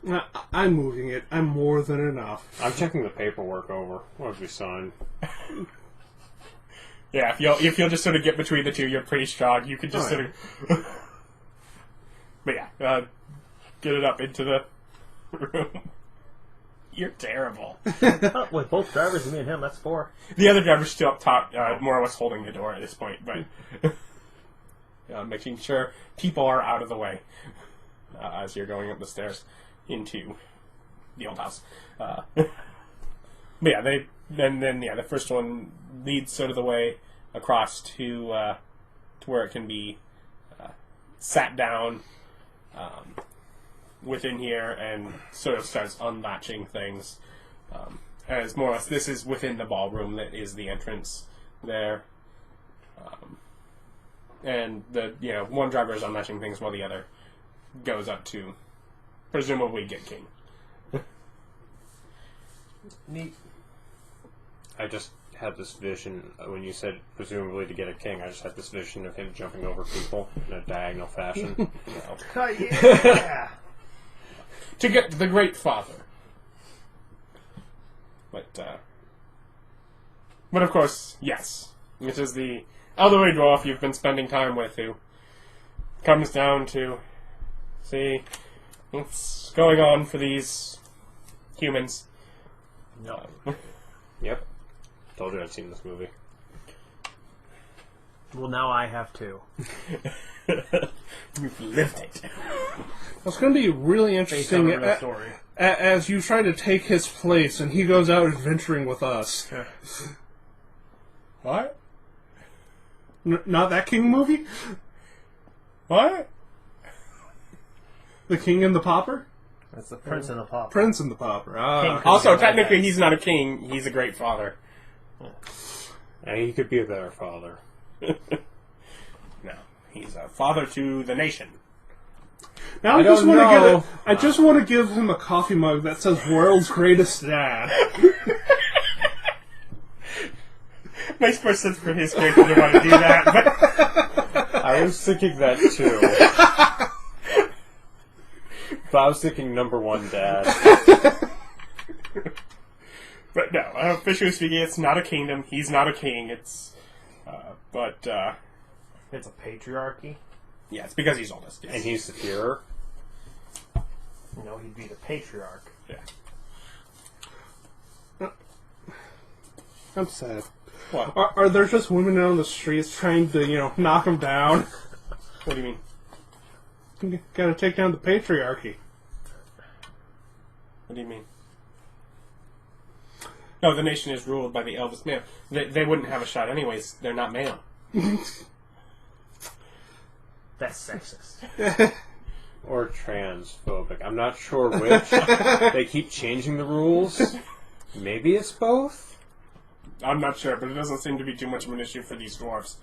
I'm moving it. I'm more than enough. I'm checking the paperwork over. What have we signed? yeah. If you'll just sort of get between the two, you're pretty strong. You can just sort of. But yeah, get it up into the room. You're terrible. With both drivers, me and him, that's 4. The other driver's still up top, more or less holding the door at this point, but making sure people are out of the way as you're going up the stairs into the old house. But yeah, the first one leads sort of the way across to where it can be sat down within here and sort of starts unlatching things. As more or less, this is within the ballroom that is the entrance there. And one driver is unlatching things while the other goes up to presumably get king. Neat. I just had this vision when you said presumably to get a king. I just had this vision of him jumping over people in a diagonal fashion. Yeah. To get the Great Father. But of course, yes. It is the elderly dwarf you've been spending time with who comes down to see what's going on for these humans. No. Yep. Told you I'd seen this movie. Well, now I have to. You've lived it. It's going to be really Based on interesting a real story. as you try to take his place and he goes out adventuring with us. What? Not that King movie? What? The King and the Pauper? That's the Prince and the Pauper. Prince and the Pauper. King. Also, Yeah, technically, yeah. he's not a king. He's a great father. And he could be a better father. No, he's a father to the nation. Now I don't know. I just want to give him a coffee mug that says "World's Greatest Dad." Makes more sense for his character to want to do that, but I was thinking that too. But I was thinking number one dad. but no. Officially speaking, it's not a kingdom. He's not a king. It's It's a patriarchy. yeah, it's because he's oldest. Yes. And he's the Führer. No, he'd be the patriarch. yeah. I'm sad. What? Are there just women out on the streets trying to, knock him down? What do you mean? Gotta take down the patriarchy. What do you mean? No, the nation is ruled by the eldest male. They wouldn't have a shot anyways. They're not male. That's sexist. Or transphobic. I'm not sure which. They keep changing the rules. Maybe it's both? I'm not sure, but it doesn't seem to be too much of an issue for these dwarves.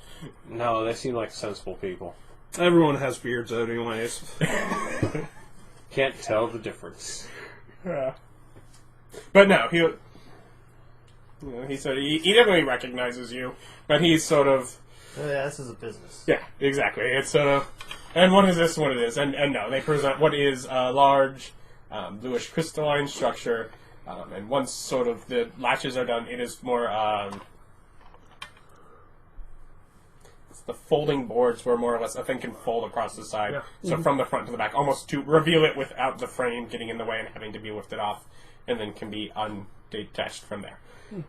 No, they seem like sensible people. Everyone has beards anyways. Can't tell the difference. Yeah. But no, he said he definitely recognizes you, but he's sort of Yeah, this is a business. yeah, exactly. It's sort of and what is this? What it is? And no, they present what is a large bluish crystalline structure, and once sort of the latches are done, it is more. The folding boards where more or less a thing can fold across the side. Yeah. So from the front to the back, almost to reveal it without the frame getting in the way and having to be lifted off, and then can be undetached from there.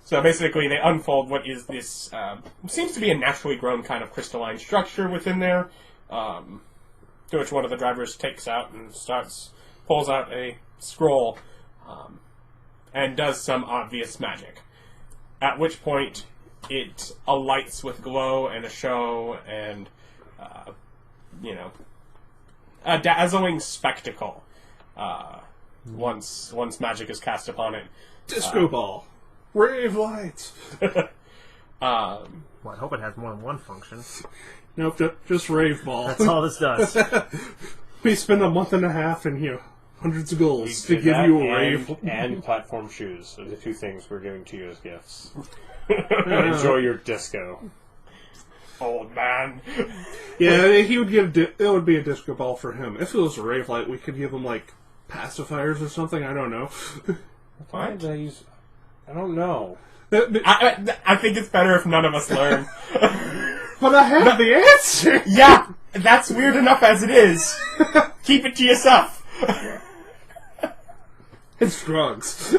So basically they unfold what is this, seems to be a naturally grown kind of crystalline structure within there, to which one of the drivers takes out and pulls out a scroll, and does some obvious magic. At which point it alights with glow and a show and, a dazzling spectacle. Once magic is cast upon it. Disco ball. Rave lights. Well, I hope it has more than one function. Nope, just rave ball. That's all this does. We spend a month and a half and, hundreds of goals to Did give that you a rave. and platform shoes are the two things we're giving to you as gifts. Enjoy your disco. Old man. Yeah, he would give. It would be a disco ball for him. If it was a rave light, we could give him pacifiers or something. I don't know. Why did I use? I don't know. I think it's better if none of us learn. But I have the answer. Yeah, that's weird enough as it is. Keep it to yourself. It's drugs.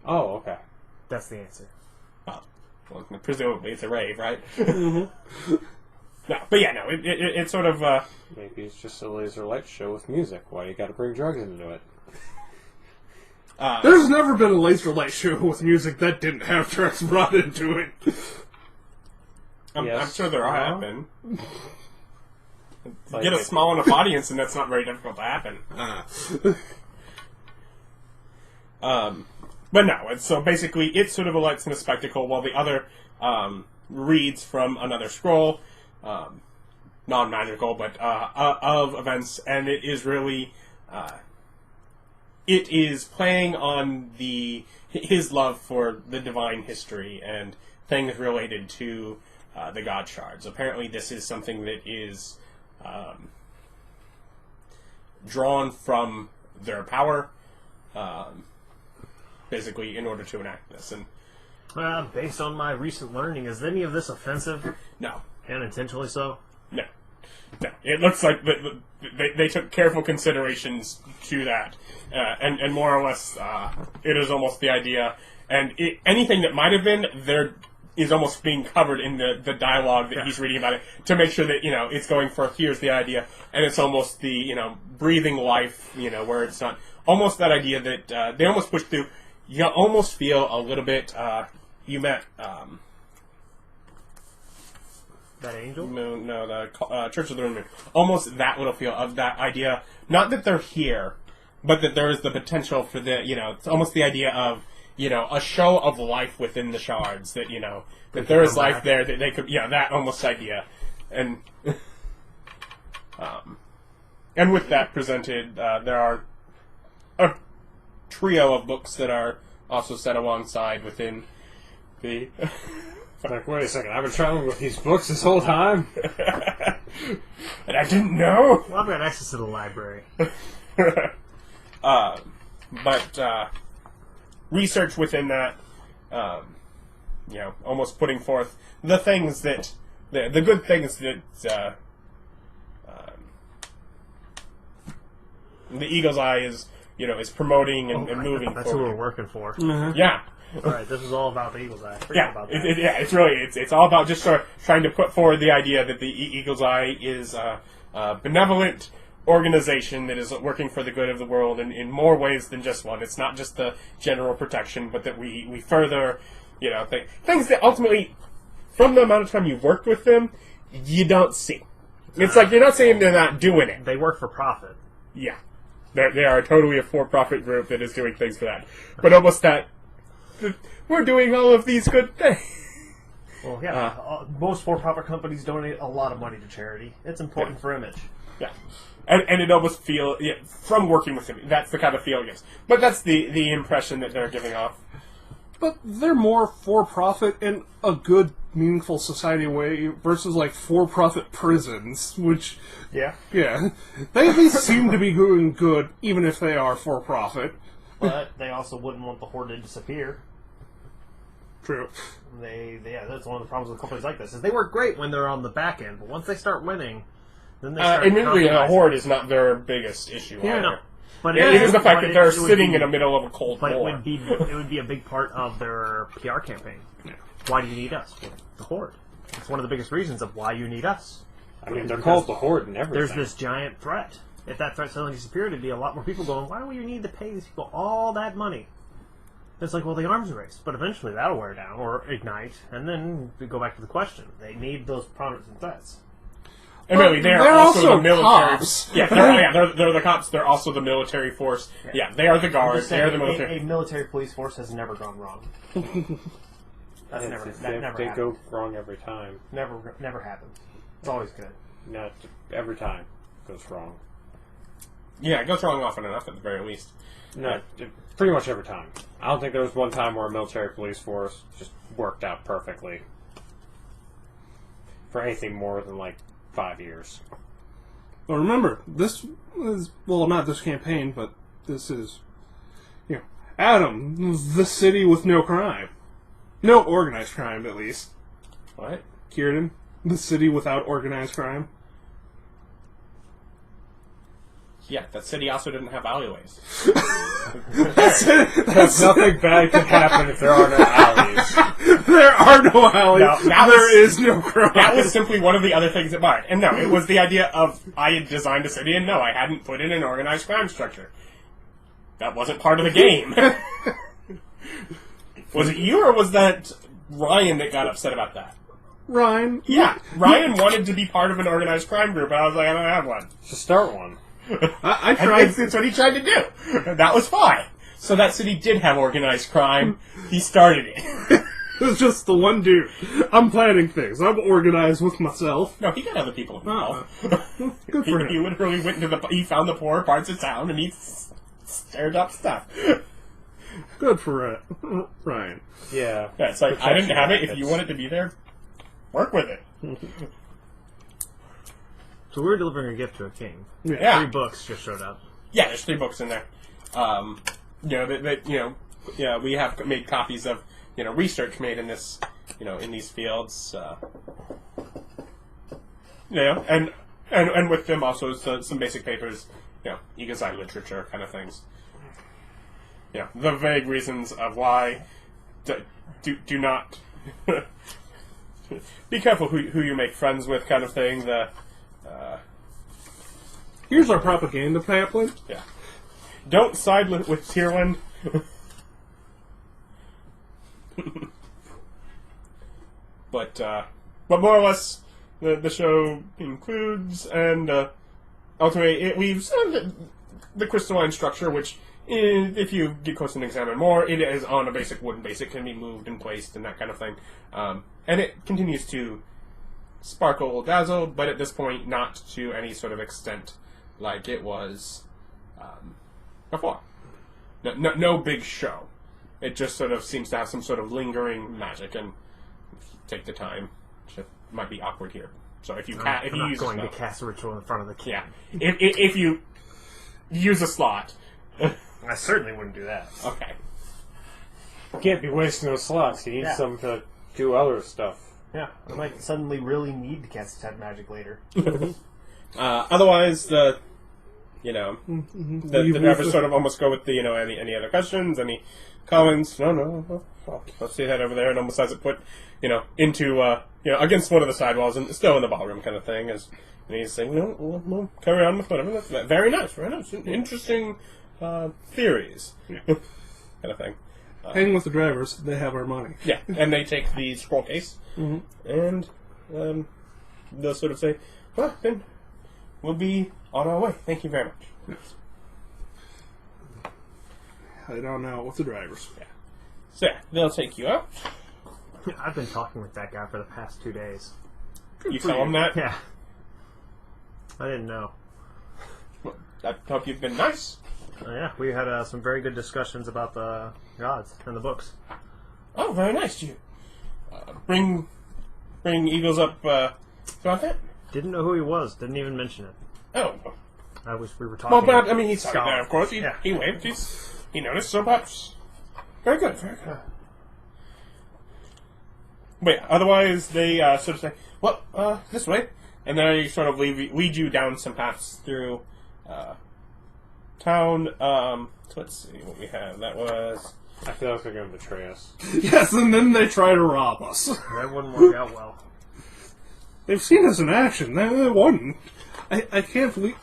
Oh, okay. That's the answer. Well, presumably it's a rave, right? Mm-hmm. No, but yeah, no, it's sort of. Maybe it's just a laser light show with music. Why you got to bring drugs into it? There's never been a laser light show with music that didn't have drugs brought into it. I'm sure there have been. Like Get a small enough audience, and that's not very difficult to happen. But no, so basically it sort of alights in a spectacle while the other reads from another scroll. non-magical, but of events, and it is really it is playing on his love for the divine history and things related to the God Shards. Apparently, this is something that is drawn from their power, basically, in order to enact this. And based on my recent learning, is any of this offensive? no, And intentionally so? no. It looks like they took careful considerations to that, and more or less, it is almost the idea. And anything that might have been there is almost being covered in the dialogue that he's reading about it to make sure that it's going for here's the idea, and it's almost the breathing life, where it's not almost that idea that they almost push through. You almost feel a little bit. You met. That angel? No, the Church of the Moon. Almost that little feel of that idea. Not that they're here, but that there is the potential for it's almost the idea of, a show of life within the shards. That, that there is life there, that they could, that almost idea. And, and with that presented, there are a trio of books that are also set alongside within the... Like, wait a second, I've been traveling with these books this whole time? And I didn't know! Well, I've got access to the library. But research within that, almost putting forth the things that, the good things that the Eagle's Eye is promoting and moving That's forward. who we're working for. Yeah. Alright, this is all about the Eagle's Eye. Yeah, About that. it's really it's all about just sort of trying to put forward the idea that the Eagle's Eye is a benevolent organization that is working for the good of the world in more ways than just one. It's not just the general protection, but that we further, things that ultimately, from the amount of time you've worked with them, you don't see. It's like you're not saying they're not doing it. They work for profit. Yeah, they are totally a for-profit group that is doing things for that, but almost that. We're doing all of these good things. Well, yeah, most for-profit companies donate a lot of money to charity. It's important for image. Yeah. And it almost feels, from working with him, that's the kind of feel it gives. But that's the impression that they're giving off. But they're more for-profit in a good, meaningful society way versus, like, for-profit prisons, which... Yeah. Yeah. They at least seem to be doing good, even if they are for-profit. But they also wouldn't want the Horde to disappear. True. That's one of the problems with companies like this, is they work great when they're on the back end, but once they start winning, then they start admittedly, the compromising. Horde is not their biggest issue Yeah, either. no. But It is the fact that they're it would sitting be- in the middle of a cold But war. it would be a big part of their PR campaign. Yeah. Why do you need us? Well, the Horde. It's one of the biggest reasons of why you need us. I mean, they're called the Horde and everything. There's this giant threat. If that threat suddenly disappeared, it'd be a lot more people going, why do we need to pay these people all that money? It's like, well, the arms race. But eventually that'll wear down or ignite, and then we go back to the question. They need those prominent threats. And really, they're They're also also the military. cops. Yeah, they're the cops. They're also the military force. Yeah, they are the I'm guards. just They're saying, the military. a military police force has never gone wrong. That never They happened. go wrong every time. Never happened. It's always good. Not every time goes wrong. Yeah, it goes wrong often enough at the very least. No, pretty much every time. I don't think there was one time where a military police force just worked out perfectly for anything more than like 5 years. But remember, this is, well, not this campaign, but this is, Adam, the city with no crime. No organized crime, at least. What? Kieran, the city without organized crime. Yeah, that city also didn't have alleyways. That's Nothing bad can happen if there are no alleys. There are no alleys. No, that There was- is no crime. That was simply one of the other things at Bard. And no, it was the idea of I had designed a city, and no, I hadn't put in an organized crime structure. That wasn't part of the game. Was it you, or was that Ryan that got upset about that? Ryan. Yeah, Ryan wanted to be part of an organized crime group, and I was like, I don't have one. Just start one. I And tried. that's what he tried to do. That was fine. So that city did have organized crime. He started it. It's just the one dude. I'm planning things. I'm organized with myself. No, he got other people involved. Good for him. He literally went into he found the poorer parts of town and he stirred up stuff. Good for Ryan. Yeah. Yeah, it's like, I didn't have it. If It's- you want it to be there, work with it. So we're delivering a gift to a king. Yeah. 3 books just showed up. Yeah, there's 3 books in there. We have made copies of, research made in this, in these fields. And with them also some basic papers, Eagle's Eye literature kind of things. The vague reasons of why do not be careful who you make friends with, kind of thing. Here's our propaganda pamphlet. Yeah. Don't side with Tyrland. But more or less, the show includes, and ultimately it weaves the crystalline structure, which, if you get close and examine more, it is on a basic wooden base. It can be moved and placed and that kind of thing. And it continues to sparkle, dazzle, but at this point, not to any sort of extent like it was before. No big show. It just sort of seems to have some sort of lingering magic, and if you take the time, it might be awkward here. So if you I'm not use going a to spell, cast a ritual in front of the king. yeah, if you use a slot, I certainly wouldn't do that. okay. You can't be wasting those slots. You need Yeah. some to do other stuff. Yeah, I might suddenly really need to cast Detect Magic later. Otherwise, the Leave drivers with sort of almost go with the any other questions, any comments. No. I'll see that over there, and almost has it put into against one of the sidewalls and still in the ballroom kind of thing. And he's saying, no, we'll carry on with whatever. That's very nice. Interesting theories, kind of thing. Hang with the drivers. They have our money. Yeah, and they take the scroll case, and they'll sort of say, well, then we'll be on our way. Thank you very much. I don't know with the drivers. So yeah, they'll take you out. I've been talking with that guy for the past 2 days. You tell them that. Yeah. I didn't know. Well, I hope you've been nice. Yeah, we had some very good discussions about the gods and the books. Oh, very nice. You bring Eagles up about that? Didn't know who he was. Didn't even mention it. Oh, We were talking. well, but I mean, he's Scholar. there, of course. He waved. He noticed. So perhaps very good. But yeah, otherwise they sort of say, "Well, this way," and then they sort of lead you down some paths through town. So let's see what we have. That was. I feel like they're going to betray us. Yes, and then they try to rob us. That wouldn't work out well. They've seen us in action. They wouldn't. I can't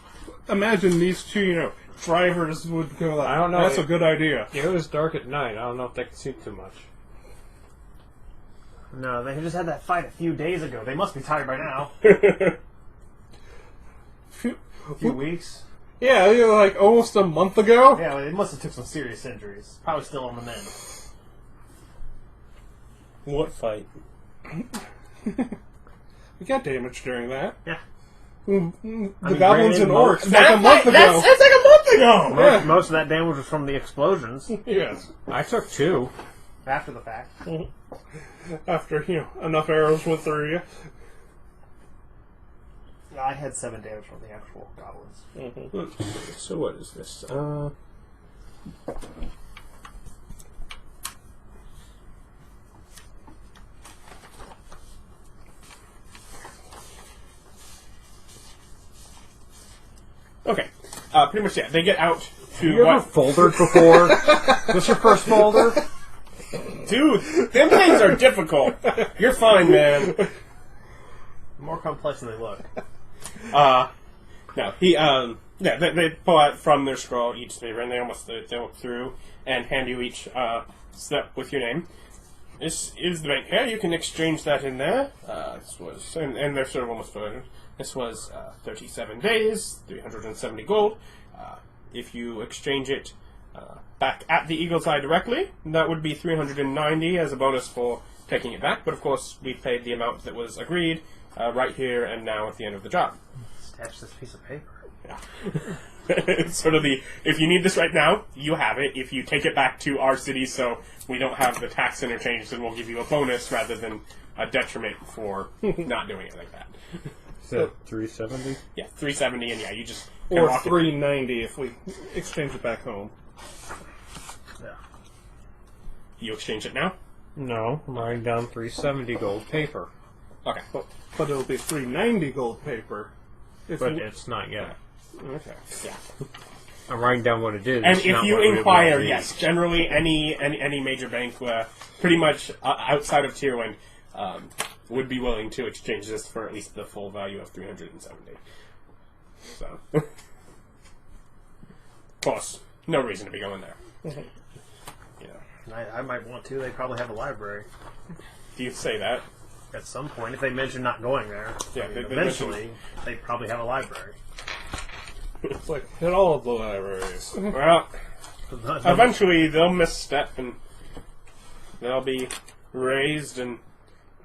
imagine these two, drivers would go like, I don't know. That's a good idea. It was dark at night. I don't know if they can see too much. No, they just had that fight a few days ago. They must be tired by now. A few weeks. Yeah, like almost a month ago. Yeah, they must have took some serious injuries. Probably still on the mend. What fight? We got damaged during that. Yeah. The goblins and granted, orcs, like a month ago. That's like a month ago! Yeah. Most of that damage was from the explosions Yes. I took 2. after the fact. After, enough arrows went through you. I had 7 damage from the actual goblins. So what is this? Okay. Pretty much, yeah. They get out to You ever what? foldered before? This your first folder? Dude, them things are difficult. You're fine, man. More complex than they look. No, they pull out from their scroll each paper, and they look through and hand you each step with your name. This is the bank here. You can exchange that in there. This was, and they're sort of almost familiar. This was 37 days, 370 gold. If you exchange it back at the Eagle's Eye directly, that would be 390 as a bonus for taking it back, but of course we paid the amount that was agreed right here and now at the end of the job. Attach this piece of paper. Yeah. It's sort of the, if you need this right now, you have it. If you take it back to our city so we don't have the tax interchange, then we'll give you a bonus rather than a detriment for not doing it like that. So, 370? Yeah, 370, and yeah, you just... Or walk it. 390 if we exchange it back home. Yeah. You exchange it now? No, I'm writing down 370 gold paper. Okay. But it'll be 390 gold paper. If But we- it's not yet. okay. Yeah. I'm writing down what it is. And not if you what it inquire, will be. yes, generally any major bank, pretty much outside of Tier 1, would be willing to exchange this for at least the full value of 370. So, of course, no reason to be going there. You know, I might want to. They probably have a library do you say that? at some point. If they mention not going there, Yeah, I mean, they eventually they probably have a library. It's like, hit all of the libraries. Well, eventually they'll misstep and they'll be raised, and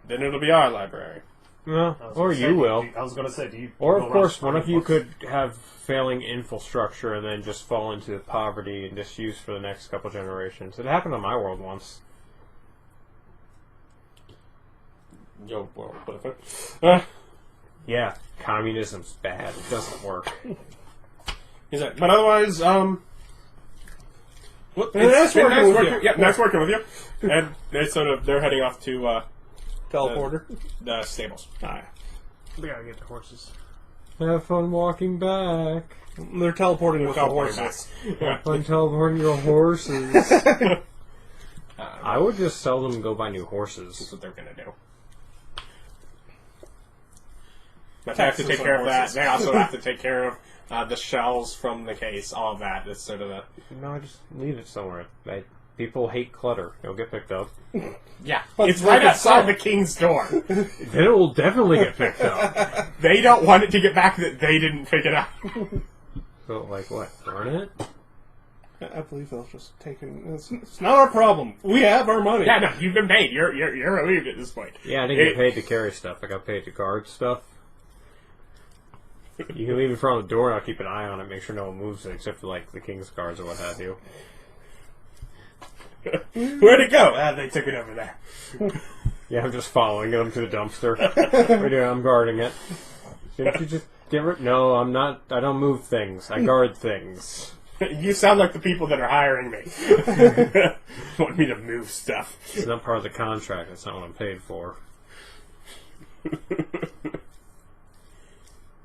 then it'll be our library. Well, I was or gonna say, you will. I was going to say, do you? Or, go of around course, one of spreading you books? could have failing infrastructure and then just fall into poverty and disuse for the next couple generations. It happened on my world once. Yo, well, whatever. Yeah, communism's bad. It doesn't work. But otherwise, well, nice working with you. Yeah, nice working with you. And they're heading off to Teleporter. the stables. We gotta get the horses. Have fun walking back. They're teleporting with the horses. Have fun teleporting your horses. I would just sell them and go buy new That's horses. what they're gonna do. But they have to take care of that. They also have to take care of the shells from the case. All of that. It's sort of the No, I just leave it somewhere. People hate clutter. It'll get picked up. yeah. But It's like right I outside said- the king's door. Then it will definitely get picked up. They don't want it to get back that they didn't pick it up. So, like what? Burn it? I believe they'll just take it. It's not our problem. We have our money. Yeah, no, you've been paid. You're relieved at this point. Yeah, I didn't get paid to carry stuff. I got paid to guard stuff. You can leave it in front of the door and I'll keep an eye on it, make sure no one moves it, except for, like, the king's guards or what have you. Where'd it go? They took it over there. Yeah, I'm just following them to the dumpster. Right here, I'm guarding it. Didn't you just get rid? No, I'm not. I don't move things. I guard things. You sound like the people that are hiring me. Want me to move stuff. It's not part of the contract. That's not what I'm paid for.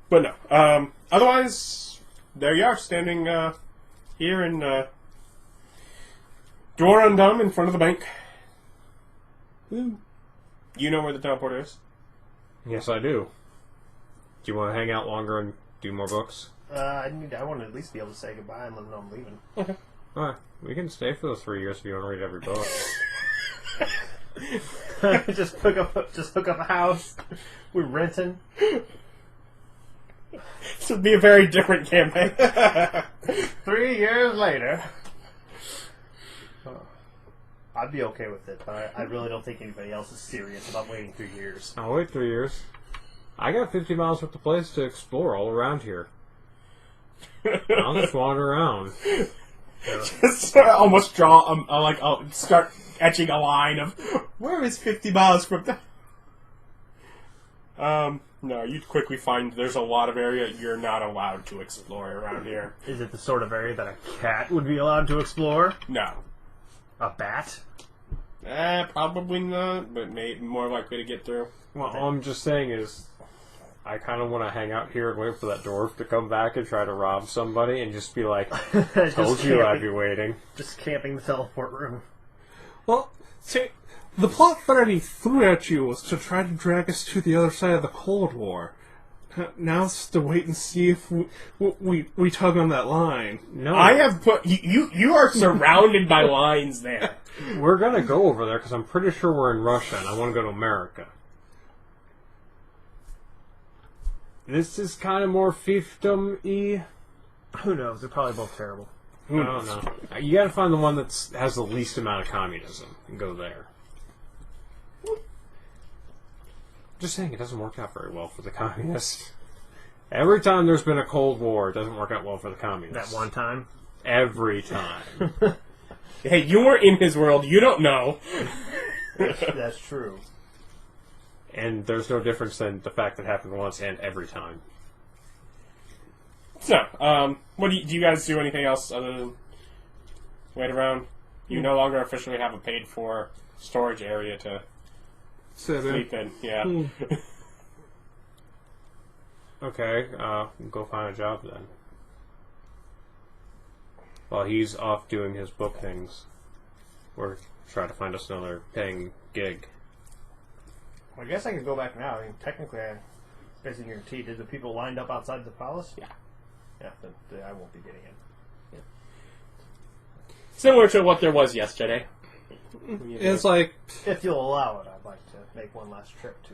But no. Otherwise, there you are, standing here in Dwarrondum in front of the bank. You know where the teleporter is? Yes, I do. Do you want to hang out longer and do more books? I want to at least be able to say goodbye and let them know I'm leaving. Okay. Alright, we can stay for those 3 years if you want to read every book. just hook up a house. We're renting. This would be a very different campaign. 3 years later. I'd be okay with it, but I really don't think anybody else is serious about waiting 3 years. I'll wait 3 years. I got 50 miles worth of place to explore all around here. I'll just wander around. Just almost draw, start etching a line of, where is 50 miles from that? No, you'd quickly find there's a lot of area you're not allowed to explore around here. Is it the sort of area that a cat would be allowed to explore? No. A bat? Probably not, but more likely to get through. Well, all I'm just saying is, I kind of want to hang out here and wait for that dwarf to come back and try to rob somebody and just be like, told you I'd be waiting. Just camping the teleport room. Well, see, the plot Freddy threw at you was to try to drag us to the other side of the Cold War. Now it's to wait and see if we tug on that line. No. I have put... You are surrounded by lines there. We're going to go over there because I'm pretty sure we're in Russia and I want to go to America. This is kind of more fiefdom-y. Who knows? They're probably both terrible. I don't know. You got to find the one that has the least amount of communism and go there. Just saying, it doesn't work out very well for the communists. Every time there's been a Cold War, it doesn't work out well for the communists. That one time? Every time. Hey, you weren't in his world. You don't know. That's true. And there's no difference than the fact that it happened once and every time. So, what do you guys do anything else other than wait around? You no longer officially have a paid-for storage area to sleep in. Yeah. Okay, go find a job then. While he's off doing his book things, or try to find us another paying gig. Well, I guess I could go back now. I mean, technically, I basically guarantee. Did the people lined up outside the palace? Yeah. Yeah, then I won't be getting in. Similar to what there was yesterday. It's like, If you'll allow it, I'd like to make one last trip to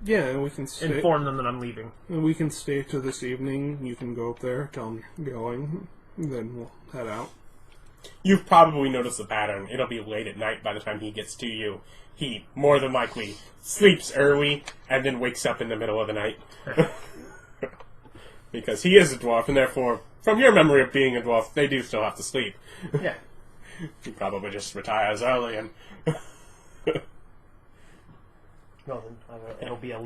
yeah, and we can stay. inform them that I'm leaving. And we can stay to this evening. You can go up there, tell them you're going, and then we'll head out. You've probably noticed the pattern. It'll be late at night by the time he gets to you. He, more than likely, sleeps early and then wakes up in the middle of the night. Because he is a dwarf, and therefore, from your memory of being a dwarf, they do still have to sleep. Yeah. He probably just retires early and... No, then it'll be a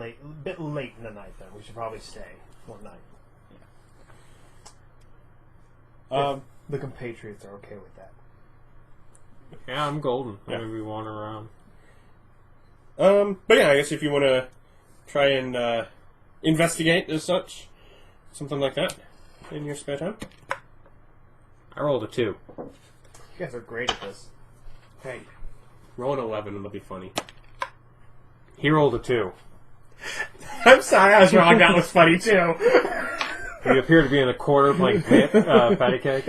bit late in the night. Then we should probably stay one night. The compatriots are okay with that. Yeah, I'm golden. Yeah. I'm going to be wandering around. But yeah, I guess if you want to try and investigate as such, something like that, in your spare time. I rolled a 2. You guys are great at this. Hey, roll an 11 and it'll be funny. He rolled a 2. I'm sorry, I was wrong. That was funny too. You appear to be in a quarter playing patty cake.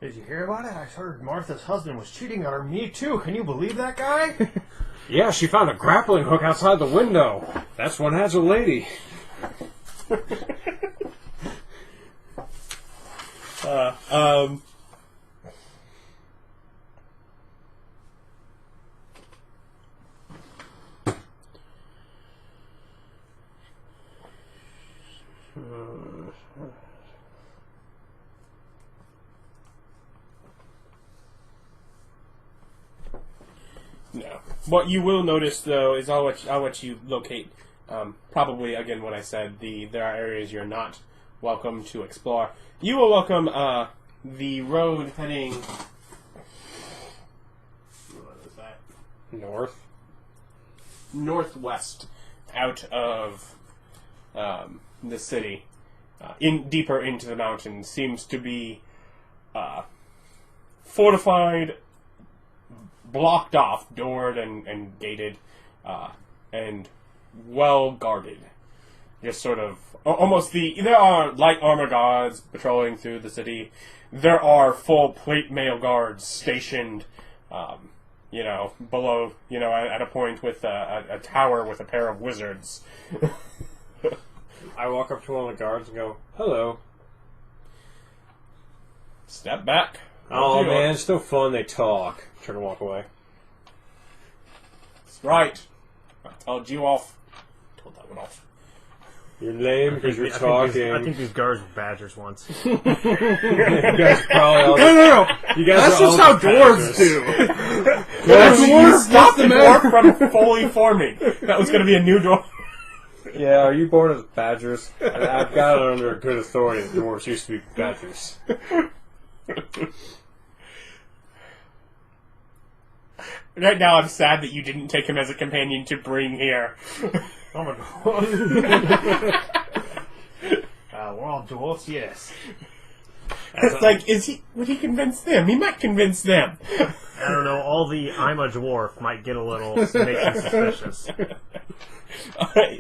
Did you hear about it? I heard Martha's husband was cheating on her. Me too. Can you believe that guy? Yeah, she found a grappling hook outside the window. That's one has a lady. No. What you will notice, though, is I'll let you locate. Probably again, what I said. There are areas you're not welcome to explore. You will welcome the road heading. What is that? North. Northwest, out of the city, deeper into the mountains. Seems to be fortified, blocked off, doored and gated, and well guarded. Just sort of almost there are light armor guards patrolling through the city. There are full plate mail guards stationed, below, at a point with a tower with a pair of wizards. I walk up to one of the guards and go, "Hello." Step back. Oh man, it's no fun. They talk. Turn and walk away. That's right. I told you off. Told that one off. You're lame because you're I talking. think these guards were badgers once. You guys probably all. No. You guys That's are all just how badgers. dwarves do. You stopped the dwarf from fully forming. That was going to be a new dwarf. Yeah, are you born as badgers? I've got it under good authority that dwarves used to be badgers. Right now, I'm sad that you didn't take him as a companion to bring here. Oh my god. We're all dwarfs, yes. It's like, would he convince them? He might convince them. I don't know, all the I'm a dwarf might get a little make them suspicious.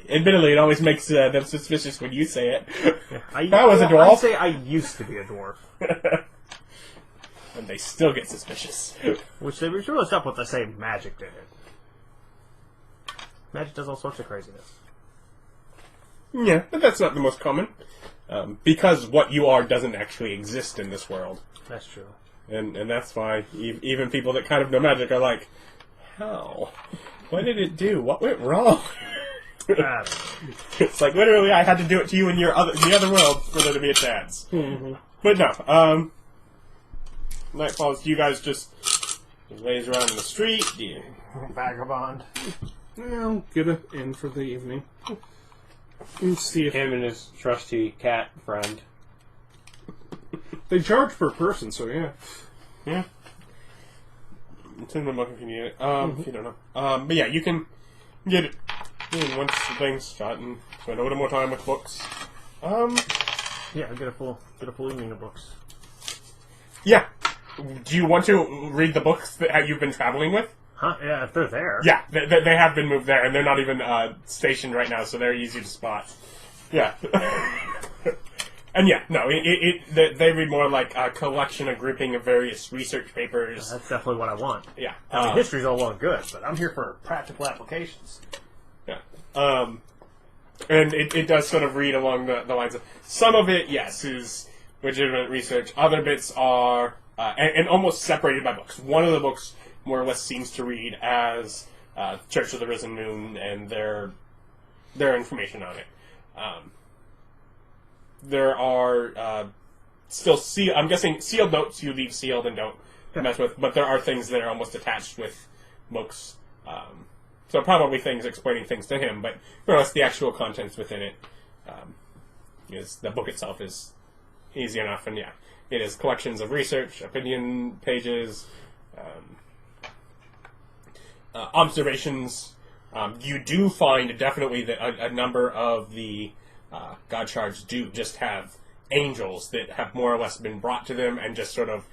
Admittedly, it always makes them suspicious when you say it. I was a dwarf. I say I used to be a dwarf. And they still get suspicious. Which they realized up what they say magic did it. Magic does all sorts of craziness. Yeah, but that's not the most common. Because what you are doesn't actually exist in this world. That's true. And that's why even people that kind of know magic are like, How? What did it do? What went wrong? Ah, It's like literally I had to do it to you in the other world for there to be a chance. But no, night falls. Do you guys just laze around in the street? Do you... vagabond. I'll get it in for the evening. And see if Him and his trusty cat friend. they charge per person. So yeah. Yeah. It's in the book if you need it. If you don't know. But yeah, you can get it once the thing's shot and spend a little more time with books. Yeah, get a full evening of books. Yeah. Do you want to read the books that you've been traveling with? Huh? Yeah, if they're there. Yeah, they have been moved there, and they're not even stationed right now, so they're easy to spot. Yeah. And yeah, no, they read more like a collection, a grouping of various research papers. That's definitely what I want. Yeah. I mean, history's all well and good, but I'm here for practical applications. Yeah. And it does sort of read along the lines of... Some of it, yes, is legitimate research. Other bits are... and almost separated by books. One of the books more or less seems to read as Church of the Risen Moon and their information on it. There are still I'm guessing sealed notes you leave sealed and don't mess with, but there are things that are almost attached with books. So probably things explaining things to him, but more or less the actual contents within it is the book itself is easy enough, and yeah, it is collections of research, opinion pages, observations. You do find definitely that a number of the God shards do just have angels that have more or less been brought to them and just sort of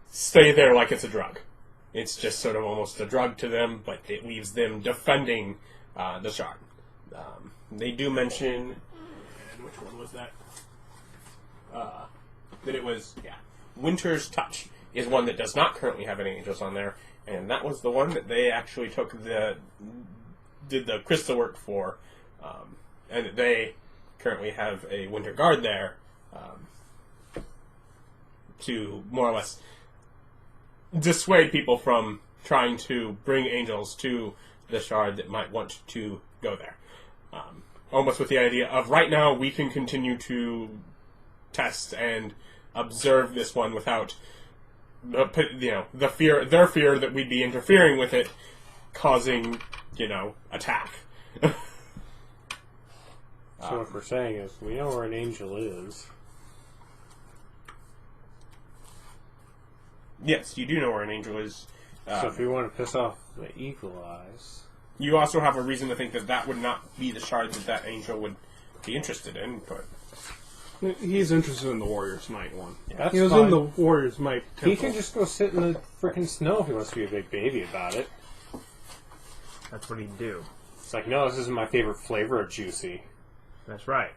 stay there like it's a drug. It's just sort of almost a drug to them, but it leaves them defending the shard. They do mention... And which one was that? That it was... Yeah. Winter's Touch is one that does not currently have any angels on there, and that was the one that they actually did the crystal work for, and they currently have a Winter Guard there to more or less dissuade people from trying to bring angels to the shard that might want to go there. Almost with the idea of right now we can continue to test and observe this one without their fear that we'd be interfering with it, causing attack. So what we're saying is, we know where an angel is. Yes, you do know where an angel is. So if we want to piss off the Eagle Eyes... You also have a reason to think that would not be the shard that angel would be interested in, but... He's interested in the Warrior's Might one. Yeah, he was fine. in the Warrior's Might temple. He can just go sit in the frickin' snow if he wants to be a big baby about it. That's what he'd do. It's like, no, this isn't my favorite flavor of juicy. That's right.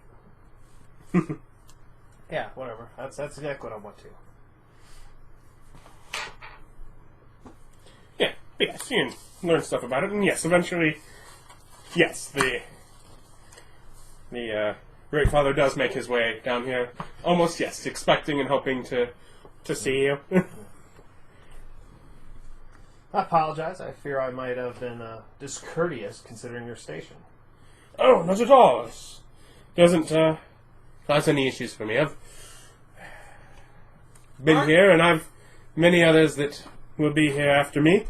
Yeah, whatever. That's exactly what I want to. Yeah, but yes, you can learn stuff about it, and yes, eventually, yes, the Great Father does make his way down here, almost, yes, expecting and hoping to see you. I apologize. I fear I might have been discourteous considering your station. Oh, not at all. It doesn't cause any issues for me. I've been here, and I've many others that will be here after me.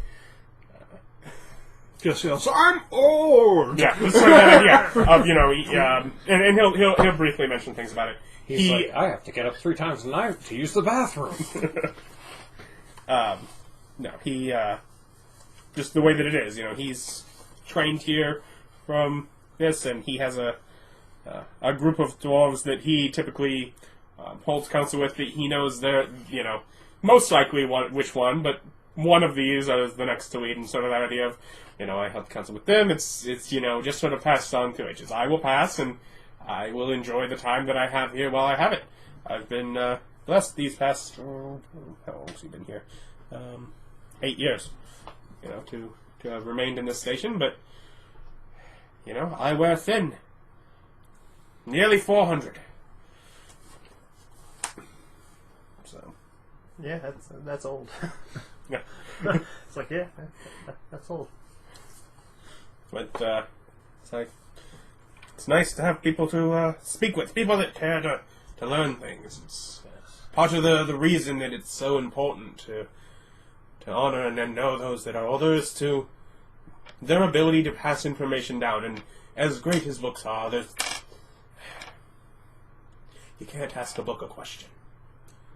Just yells, "I'm old!" Yeah, sort of that idea of, and he'll briefly mention things about it. He's like, I have to get up 3 times a night to use the bathroom. No, he, just the way that it is, he's trained here from this, and he has a group of dwarves that he typically holds counsel with, that he knows they're, most likely which one, but one of these is the next to lead, and sort of that idea of, I held counsel with them. It's just sort of passed on through ages. I will pass, and I will enjoy the time that I have here while I have it. I've been blessed these past, how long has he been here? 8 years, to have remained in this station, but, I wear thin. Nearly 400. So. Yeah, that's old. Yeah. It's like, yeah, that's old. But it's like it's nice to have people to speak with, people that care to learn things. It's part of the reason that it's so important to honor and know those that are older is to their ability to pass information down. And as great as books are, you can't ask a book a question.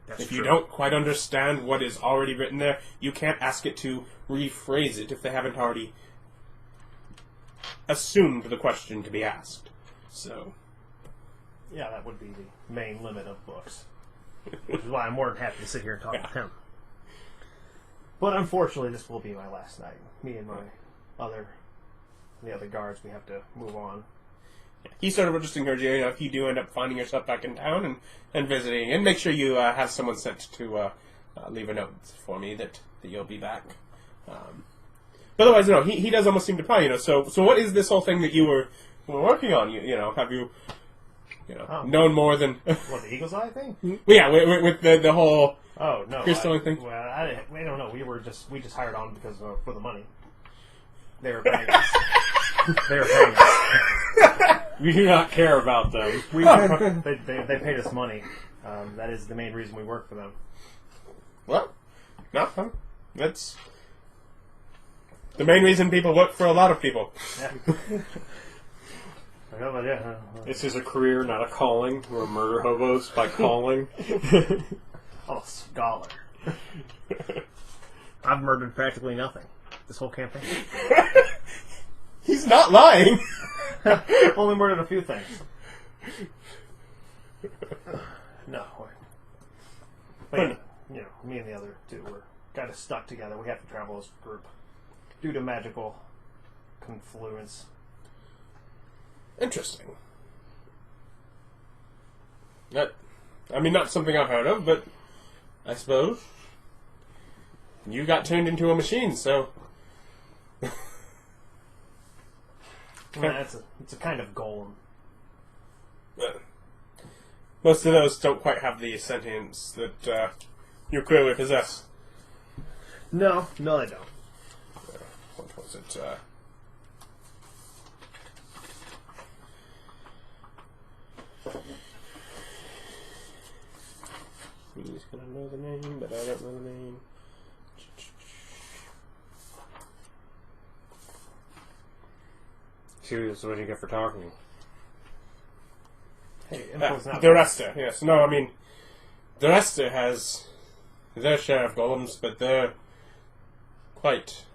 That's If true. you don't quite understand what is already written there, you can't ask it to rephrase it if they haven't already assumed the question to be asked. So, Yeah, that would be the main limit of books. Which is why I'm more than happy to sit here and talk with him. But unfortunately, this will be my last night. Me and the other guards, we have to move on. he sort of just encouraged you, if you do end up finding yourself back in town and visiting, and make sure you have someone sent to leave a note for me that you'll be back. But otherwise, he does almost seem to probably, So what is this whole thing that you were working on? Have you known more than? What, the Eagle's Eye thing? Yeah, with the whole. Oh no, crystalline thing. Well, I don't know. We just hired on because for the money. They were paying us. They were paying us. We do not care about them. They paid us money. That is the main reason we work for them. Well, no, that's the main reason people work for a lot of people. Yeah. Yeah. This is a career, not a calling. We're murder hobos by calling. Oh, scholar. I've murdered practically nothing this whole campaign. He's not lying. Only murdered a few things. No. But, me and the other two were kind of stuck together. We have to travel as a group due to magical confluence. Interesting. Not something I've heard of, but I suppose you got turned into a machine, so. It's a kind of golem. Most of those don't quite have the sentience that you clearly possess. No, they don't. What was it? He's gonna know the name, but I don't know the name. Serious, what do you get for talking? Hey, info's not Duresta, yes. No, Duresta has their share of golems, but they're quite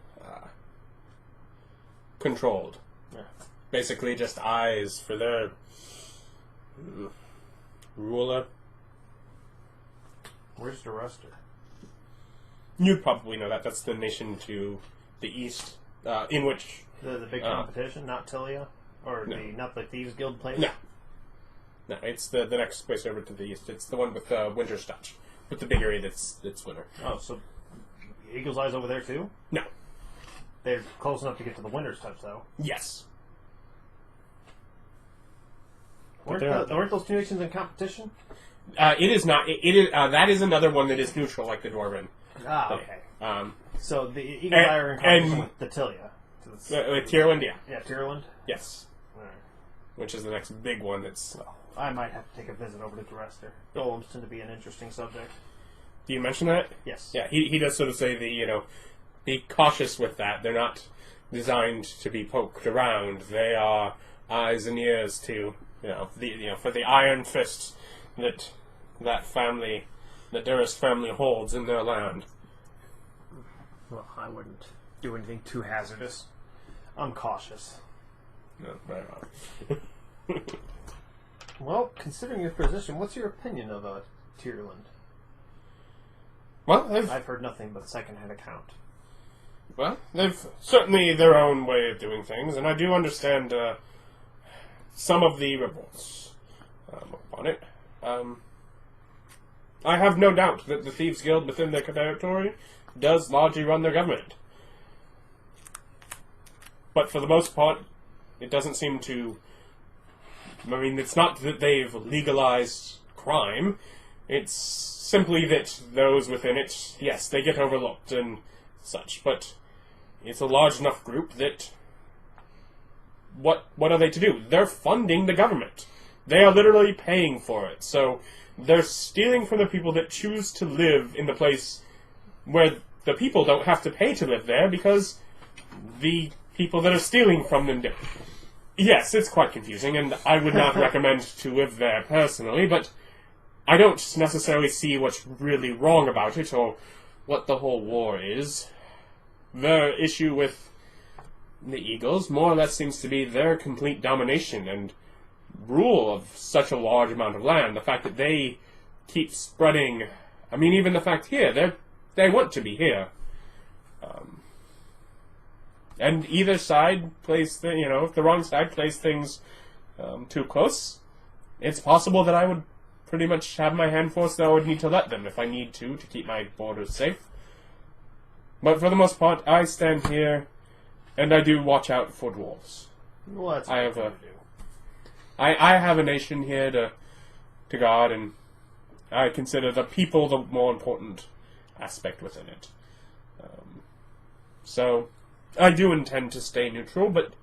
controlled. Yeah. Basically just eyes for their ruler. Where's the Ruster? You probably know that. That's the nation to the east, in which... The big competition, not Tilia? Or No. not the Thieves Guild place? No, it's the next place over to the east. It's the one with Winter's Touch, with the big area that's winter. Oh, so Eagle's Eye's over there too? No. They're close enough to get to the Winter's Touch, though. Yes. Weren't those two nations in competition? It is not. It is. That is another one that is neutral, like the Dwarven. Ah, okay. So the Eagle's Eye are in competition with the Tilia. With Tyrland, yeah. Yeah, Tyrland? Yes. Alright. Which is the next big one that's... I might have to take a visit over to Durester. Golems tend to be an interesting subject. Do you mention that? Yes. Yeah, he does sort of say be cautious with that. They're not designed to be poked around. They are eyes and ears to, for the iron fists that family, the Durst family holds in their land. Well, I wouldn't do anything too hazardous. I'm cautious. No, very well. Well, considering your position, what's your opinion of Tyrland? Well, I've heard nothing but second-hand account. they've certainly their own way of doing things, and I do understand some of the reports upon it. I have no doubt that the Thieves Guild within their territory does largely run their government. But for the most part, it doesn't seem to... it's not that they've legalized crime. It's simply that those within it, yes, they get overlooked and such, but it's a large enough group that what are they to do? They're funding the government. They are literally paying for it. So they're stealing from the people that choose to live in the place where the people don't have to pay to live there because the people that are stealing from them do. Yes, it's quite confusing, and I would not recommend to live there personally, but I don't necessarily see what's really wrong about it or what the whole war is. The issue with the Eagles more or less seems to be their complete domination and rule of such a large amount of land. The fact that they keep spreading... I mean, even the fact here, they want to be here. And either side plays, if the wrong side plays things too close, it's possible that I would pretty much have my hand forced that I would need to let them if I need to keep my borders safe. But for the most part, I stand here, and I do watch out for dwarves. Well, that's I have what a- you do. I have a nation here to guard, and I consider the people the more important aspect within it. So, I do intend to stay neutral, but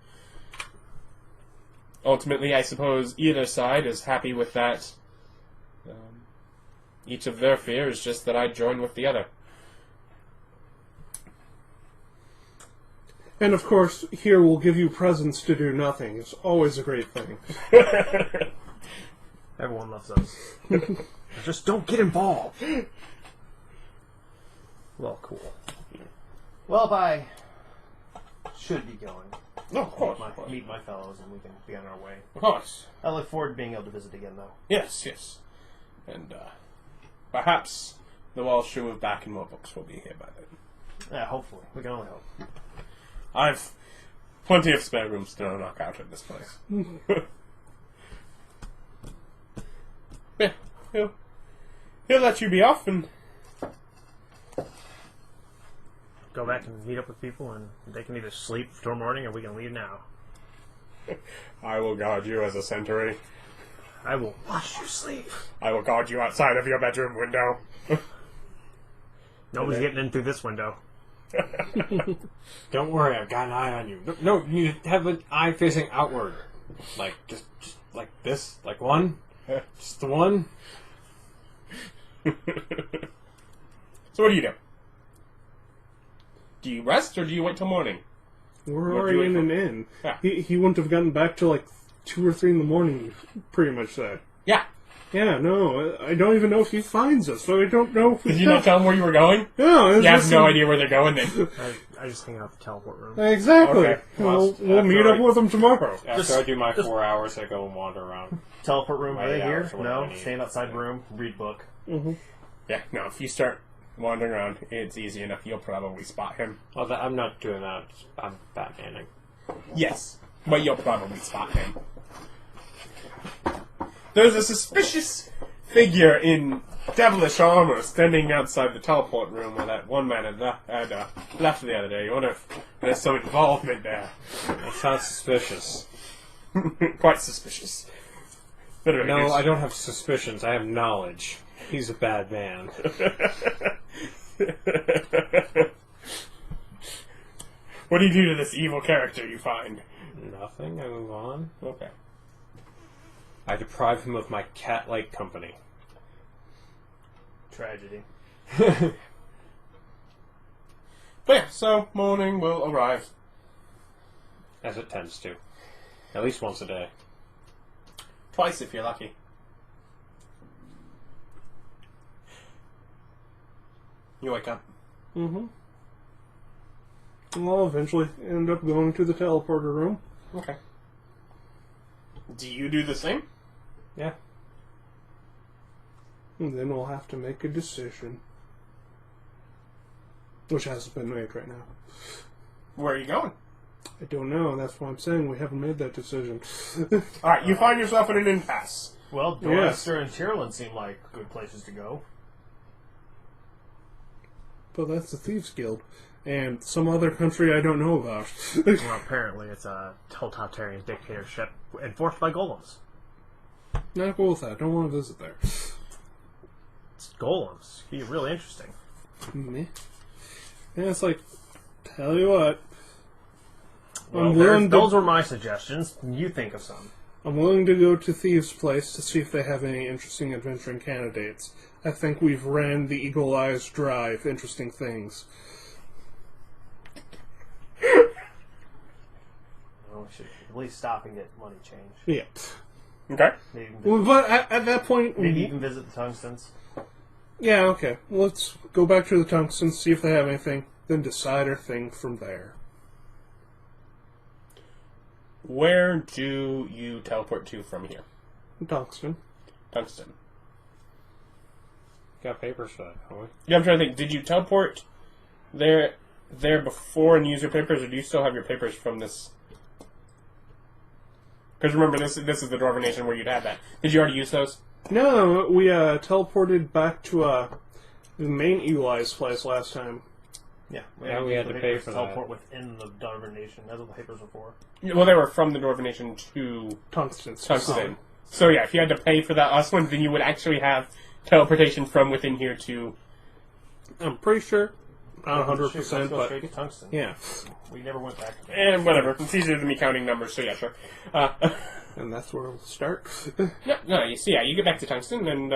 ultimately I suppose either side is happy with that. Each of their fear is just that I join with the other. And of course, here we'll give you presents to do nothing. It's always a great thing. Everyone loves us. Just don't get involved. Well, cool. Well, I should be going. No, of course. Meet my fellows, and we can be on our way. Of course. I look forward to being able to visit again, though. Yes, yes. And perhaps the Welsh who move back and more books will be here by then. Yeah, hopefully. We can only hope. I've plenty of spare rooms to knock out at this place. Yeah, he'll let you be off, and Go back and meet up with people, and they can either sleep till morning, or we can leave now. I will guard you as a sentry. I will watch you sleep. I will guard you outside of your bedroom window. Okay. Nobody's getting in through this window. Don't worry, I've got an eye on you. No, you have an eye facing outward. Like, just like this. Like one. Just the one. So what do you do? Do you rest, or do you wait till morning? We're What do already you in wait an inn. Yeah. He wouldn't have gotten back till like 2 or 3 in the morning, you pretty much said. Yeah. Yeah, no, I don't even know if he finds us, so I don't know if Did you not tell them where you were going? No, You have no idea where they're going then. I just hang out at the teleport room. Exactly. Okay. We'll After meet up with him tomorrow. After Just- I do my 4 hours, I go and wander around. Teleport room, are they 8 here? hours or whatever I No? need. Stand outside room, read book. Mm-hmm. Yeah, no, if you start wandering around, it's easy enough. You'll probably spot him. Oh, I'm not doing that. I'm Batmaning. Yes, but you'll probably spot him. There's a suspicious figure in devilish armor standing outside the teleport room where that one man had left the other day. You wonder if there's some involvement there. That sounds suspicious. Quite suspicious. Bit of a No, goose. I don't have suspicions. I have knowledge. He's a bad man. What do you do to this evil character you find? Nothing. I move on. Okay. I deprive him of my cat-like company. Tragedy. But yeah, so morning will arrive. As it tends to. At least once a day. Twice if you're lucky. You wake up. Mm-hmm. I'll eventually end up going to the teleporter room. Okay. Do you do the same? Yeah. And then we'll have to make a decision. Which hasn't been made right now. Where are you going? I don't know. That's why I'm saying we haven't made that decision. Alright, you find yourself in an impasse. Well, Dorchester and Tyrlin seem like good places to go. But that's the Thieves Guild. And some other country I don't know about. Well, apparently it's a totalitarian dictatorship enforced by golems. Not cool with that. Don't want to visit there. golems. It'd be really interesting. Meh. Yeah, it's like, tell you what. Well, those were my suggestions. You think of some. I'm willing to go to Thieves' Place to see if they have any interesting adventuring candidates. I think we've ran the Eagle Eyes dry of interesting things. Well, we should at least stop and get money changed. Yeah. Okay. Maybe even Well, but at that point... maybe even visit the Tungstens. Yeah, okay. Well, let's go back to the Tungstens, see if they have anything, then decide our thing from there. Where do you teleport to from here? Tungsten. Tungsten. Got papers for that, don't we? Yeah, I'm trying to think. Did you teleport there before and use your papers, or do you still have your papers from this? Because remember, this is the Dwarven Nation where you'd have that. Did you already use those? No, we teleported back to the main Eagle Eyes place last time. Yeah, we had to pay for that. teleport within the Dwarven Nation. That's what the papers were for. Well, they were from the Dwarven Nation to Tungsten. Tungsten. So yeah, if you had to pay for that last one, then you would actually have teleportation from within here to... I'm pretty sure. Not Let's 100%, go but... straight to Tungsten. Yeah. We never went back. And whatever. It's easier than me counting numbers, so yeah, sure. And that's where we'll start. No, you see, yeah, you get back to Tungsten, and,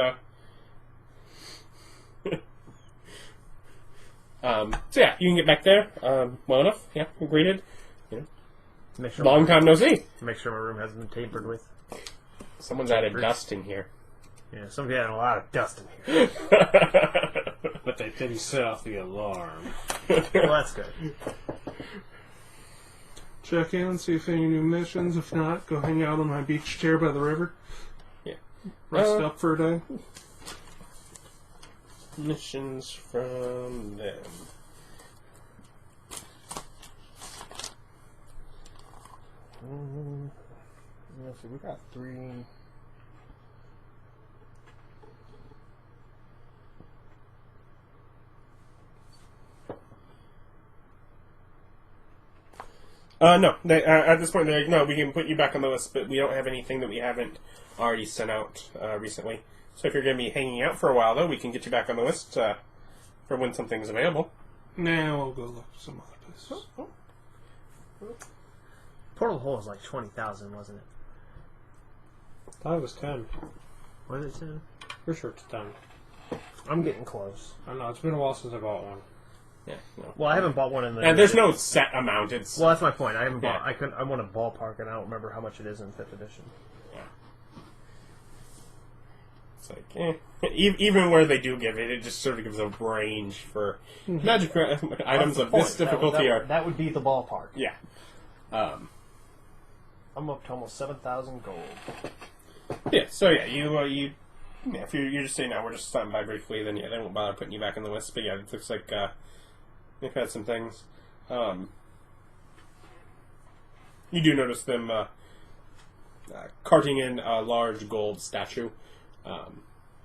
so yeah, you can get back there, well enough, yeah, greeted. Make sure Long time no see. Make sure my room hasn't been tampered with. Someone's added dust in here. Yeah, somebody had a lot of dust in here. But they didn't set off the alarm. Well, that's good. Check in, see if any new missions. If not, go hang out on my beach chair by the river. Yeah. Rest up for a day. Missions from them. Let's see, we got 3. No. At this point, they're like, no, we can put you back on the list, but we don't have anything that we haven't already sent out recently. So if you're going to be hanging out for a while, though, we can get you back on the list for when something's available. Now we'll go look for some other places. Portal Hole was like 20,000, wasn't it? I thought it was 10. Was it 10? Pretty sure it's 10. I'm getting close. I don't know, it's been a while since I bought one. Yeah. No. Well, I haven't bought one in the... And there's no set amount. It's Well, that's my point. I haven't Yeah. bought... I want a ballpark, and I don't remember how much it is in 5th edition. It's like, even where they do give it, it just sort of gives a range for magic items of this difficulty. That would be the ballpark. Yeah. I'm up to almost 7,000 gold. Yeah. So yeah, you if you're just saying, no, we're just stopping by briefly, then yeah, they won't bother putting you back on the list. But yeah, it looks like they've had some things. You do notice them carting in a large gold statue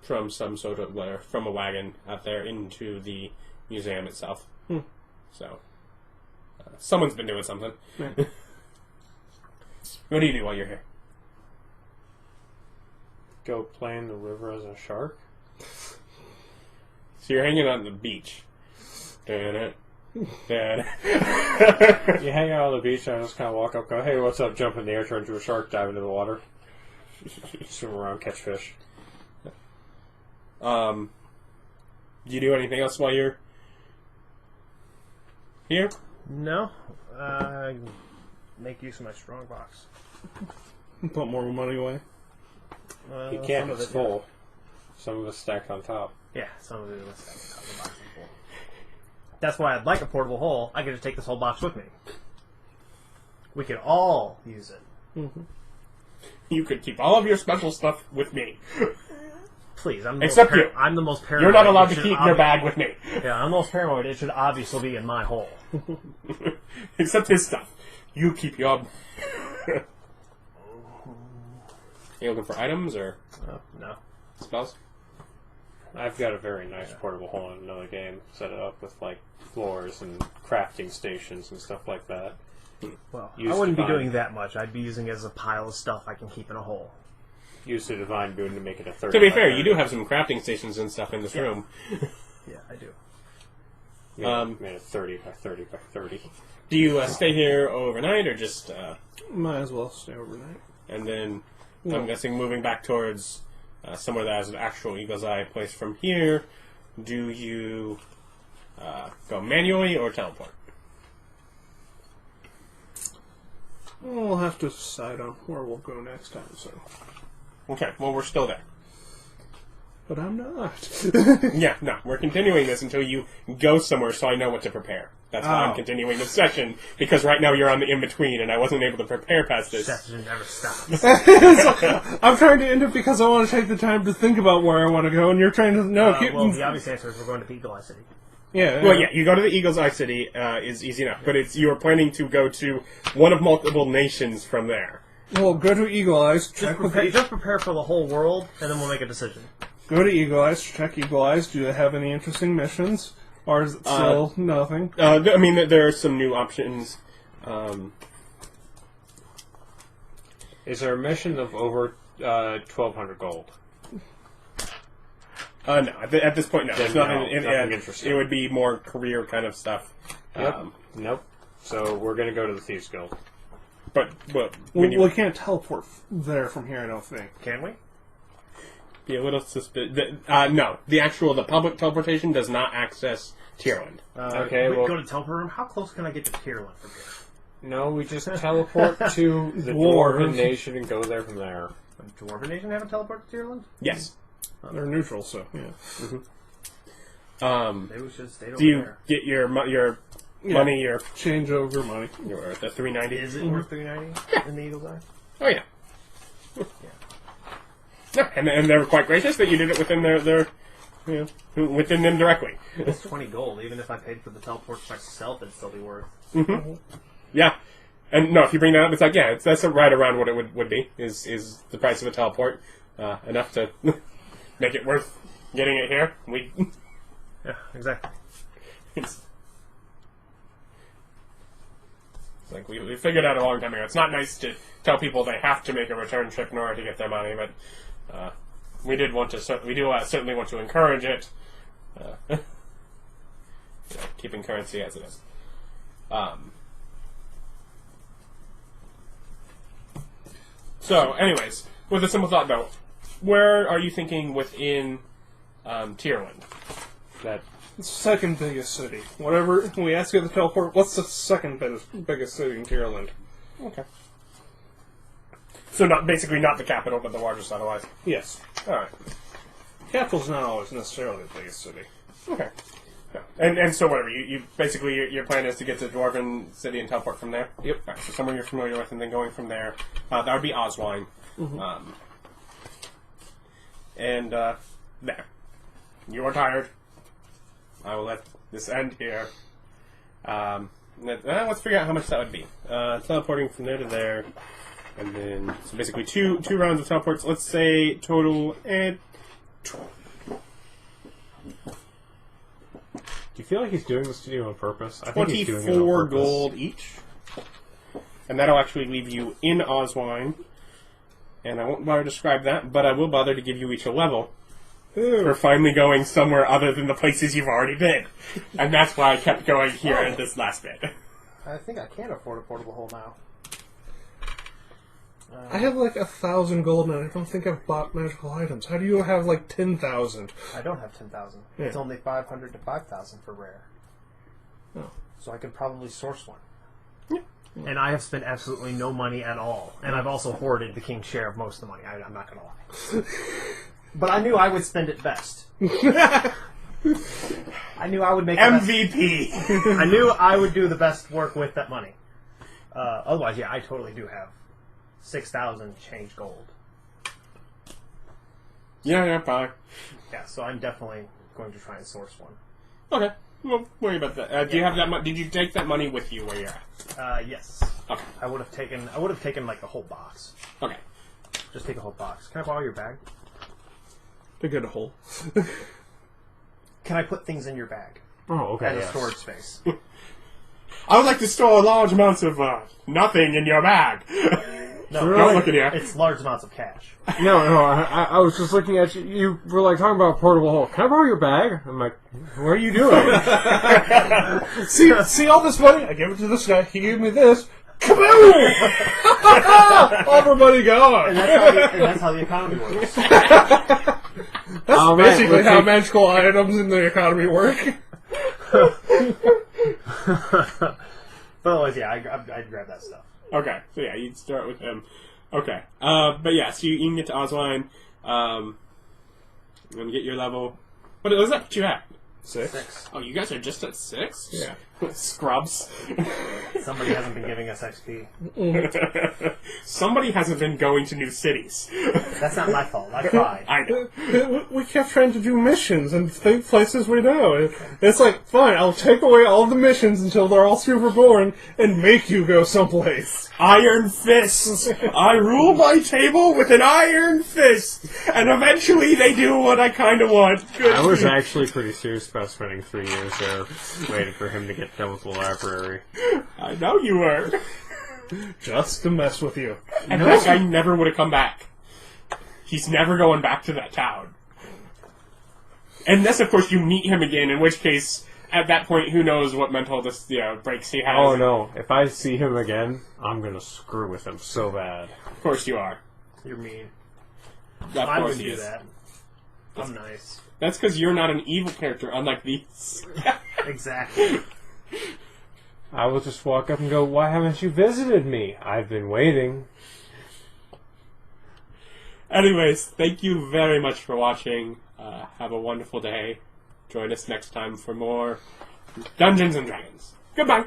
from some sort of from a wagon out there into the museum itself. So someone's been doing something. Yeah. What do you do while you're here? Go play in the river as a shark? So you're hanging out on the beach. Dun-dun. Dun. You hang out on the beach and I just kind of walk up, go, hey, what's up, jump in the air, turn into a shark, dive into the water. Swim around, catch fish. Do you do anything else while you're here? No. Make use of my strong box. Put more money away. You can't, it's full. Some of it's stacked on top. Yeah, some of it was stacked on the box is full. That's why I'd like a portable hole. I get to take this whole box with me. We could all use it. You could keep all of your special stuff with me. Please, I'm the Except most you. I'm the most paranoid. You're not allowed It to should keep your bag with me. Yeah, I'm the most paranoid. It should obviously be in my hole. Except his stuff. You keep your... You looking for items or No. spells? I've got a very nice portable hole in another game. Set it up with, like, floors and crafting stations and stuff like that. Well, Used I wouldn't be to find- doing that much. I'd be using it as a pile of stuff I can keep in a hole. use the divine boon to make it a 30. To be fair, you do have some crafting stations and stuff in this room. Yeah, I do. Made it 30 by 30 by 30. Do you stay here overnight, or just... Might as well stay overnight. and then, I'm guessing moving back towards somewhere that has an actual Eagle's Eye place from here, do you go manually or teleport? We'll have to decide on where we'll go next time, so... Okay, well, we're still there. But I'm not. Yeah, no, we're continuing this until you go somewhere so I know what to prepare. That's why I'm continuing this session, because right now you're on the in-between, and I wasn't able to prepare past this. Session never stops. I'm trying to end it because I want to take the time to think about where I want to go, and you're trying to... No, Well, the obvious answer is we're going to Eagle Eye City. Yeah. Well, yeah, you go to the Eagle's Eye City is easy enough, but you're planning to go to one of multiple nations from there. Well, go to Eagle Eyes, Just prepare for the whole world, and then we'll make a decision. Go to Eagle Eyes, check Eagle Eyes. Do they have any interesting missions? Or is it still nothing? I mean, there are some new options. Is there a mission of over 1,200 gold? No, at this point, no. There's nothing, nothing interesting. It would be more career kind of stuff. Yep. Nope. So we're going to go to the Thieves Guild. But We can't teleport there from here, I don't think. Can we? be a little suspicious. No, the public teleportation does not access Tierland. Okay, we well, go to teleport room. How close can I get to Tierland from here? no, we just teleport to the Dwarven. Dwarven Nation and go there from there. Does Dwarven Nation have a teleport to Tierland? Yes. They're neutral, so yeah. Maybe we should have stayed over Do you there. get your money, your Change over money. the 390? Is it worth 390 in the Eagle's Eye? Oh yeah. Yeah, and they were quite gracious that you did it within their within them directly. It's 20 gold. Even if I paid for the teleport myself, it'd still be worth. Yeah, and no, if you bring that up, it's like that's right around what it would be. Is the price of a teleport enough to make it worth getting it here? Yeah, exactly. It's like we figured out a long time ago. It's not nice to tell people they have to make a return trip in order to get their money, but we do certainly want to encourage it. Keeping currency as it is. So, anyways, with a simple thought though, where are you thinking within Tierland? That Second biggest city. Whatever we ask you at the teleport, what's the second biggest city in Tierland? Okay. So basically not the capital, but the largest otherwise. Yes. Alright. Capital's not always necessarily the biggest city. Okay. Yeah. And so whatever, you basically your plan is to get to Dwarven City and teleport from there? Yep. Alright, so somewhere you're familiar with and then going from there. That would be Oswine. And there. You are tired. I will let this end here. Let's figure out how much that would be. Teleporting from there to there. And then, so basically two rounds of teleports. Let's say total Do you feel like he's doing this to you on purpose? I think he's doing it on 24 purpose. gold each. And that'll actually leave you in Oswine. And I won't bother to describe that, but I will bother to give you each a level. For finally going somewhere other than the places you've already been. And that's why I kept going here in this last bit. I think I can afford a portable hole now. I have like 1,000 gold and I don't think I've bought magical items. How do you have like 10,000? I don't have 10,000. Yeah. It's only 500 to 5,000 for rare. Oh. So I could probably source one. And I have spent absolutely no money at all. And I've also hoarded the king's share of most of the money. I'm not going to lie. But I knew I would spend it best. I knew I would make MVP! I knew I would do the best work with that money. Otherwise, yeah, I totally do have 6,000 change gold. Yeah, fine. Yeah, so I'm definitely going to try and source one. Okay, we'll worry about that. Do you have that Did you take that money with you where you're at? Yes. Okay. I would have taken like the whole box. Okay. Just take a whole box. Can I borrow your bag? To get a hole. Can I put things in your bag? Oh, okay. As a Yes. storage space. I would like to store large amounts of nothing in your bag. No, Don't look at you. it's large amounts of cash. No, I was just looking at you. You were like talking about a portable hole. Can I borrow your bag? I'm like, what are you doing? See all this money? I gave it to this guy. He gave me this. Kaboom! Everybody gone. And that's how the economy works. Oh, man, Basically, let's how take- magical items in the economy work. But otherwise, yeah, I'd grab that stuff. Okay, so yeah, you'd start with him. Okay, but yeah, so you can get to Oswine, and get your level. What was that put you at? 6. Oh, you guys are just at 6? Yeah. Scrubs. Somebody hasn't been giving us XP. Somebody hasn't been going to new cities. That's not my fault. I tried. I know. We kept trying to do missions and think places we know. It's like, fine, I'll take away all the missions until they're all super boring and make you go someplace. Iron Fist! I rule my table with an iron fist! And eventually they do what I kind of want. Good. I was actually pretty serious about spending 3 years there waiting for him to get done with the library. I know you were. Just to mess with you. And that guy never would have come back. He's never going back to that town. Unless, of course, you meet him again, in which case, at that point, who knows what mental breaks he has. Oh no, if I see him again, I'm gonna screw with him so bad. Of course you are. You're mean. Of I course wouldn't he do is. that. I'm nice. That's because you're not an evil character, unlike these. Exactly. I will just walk up and go, why haven't you visited me? I've been waiting. Anyways, thank you very much for watching. Have a wonderful day. Join us next time for more Dungeons and Dragons. Goodbye.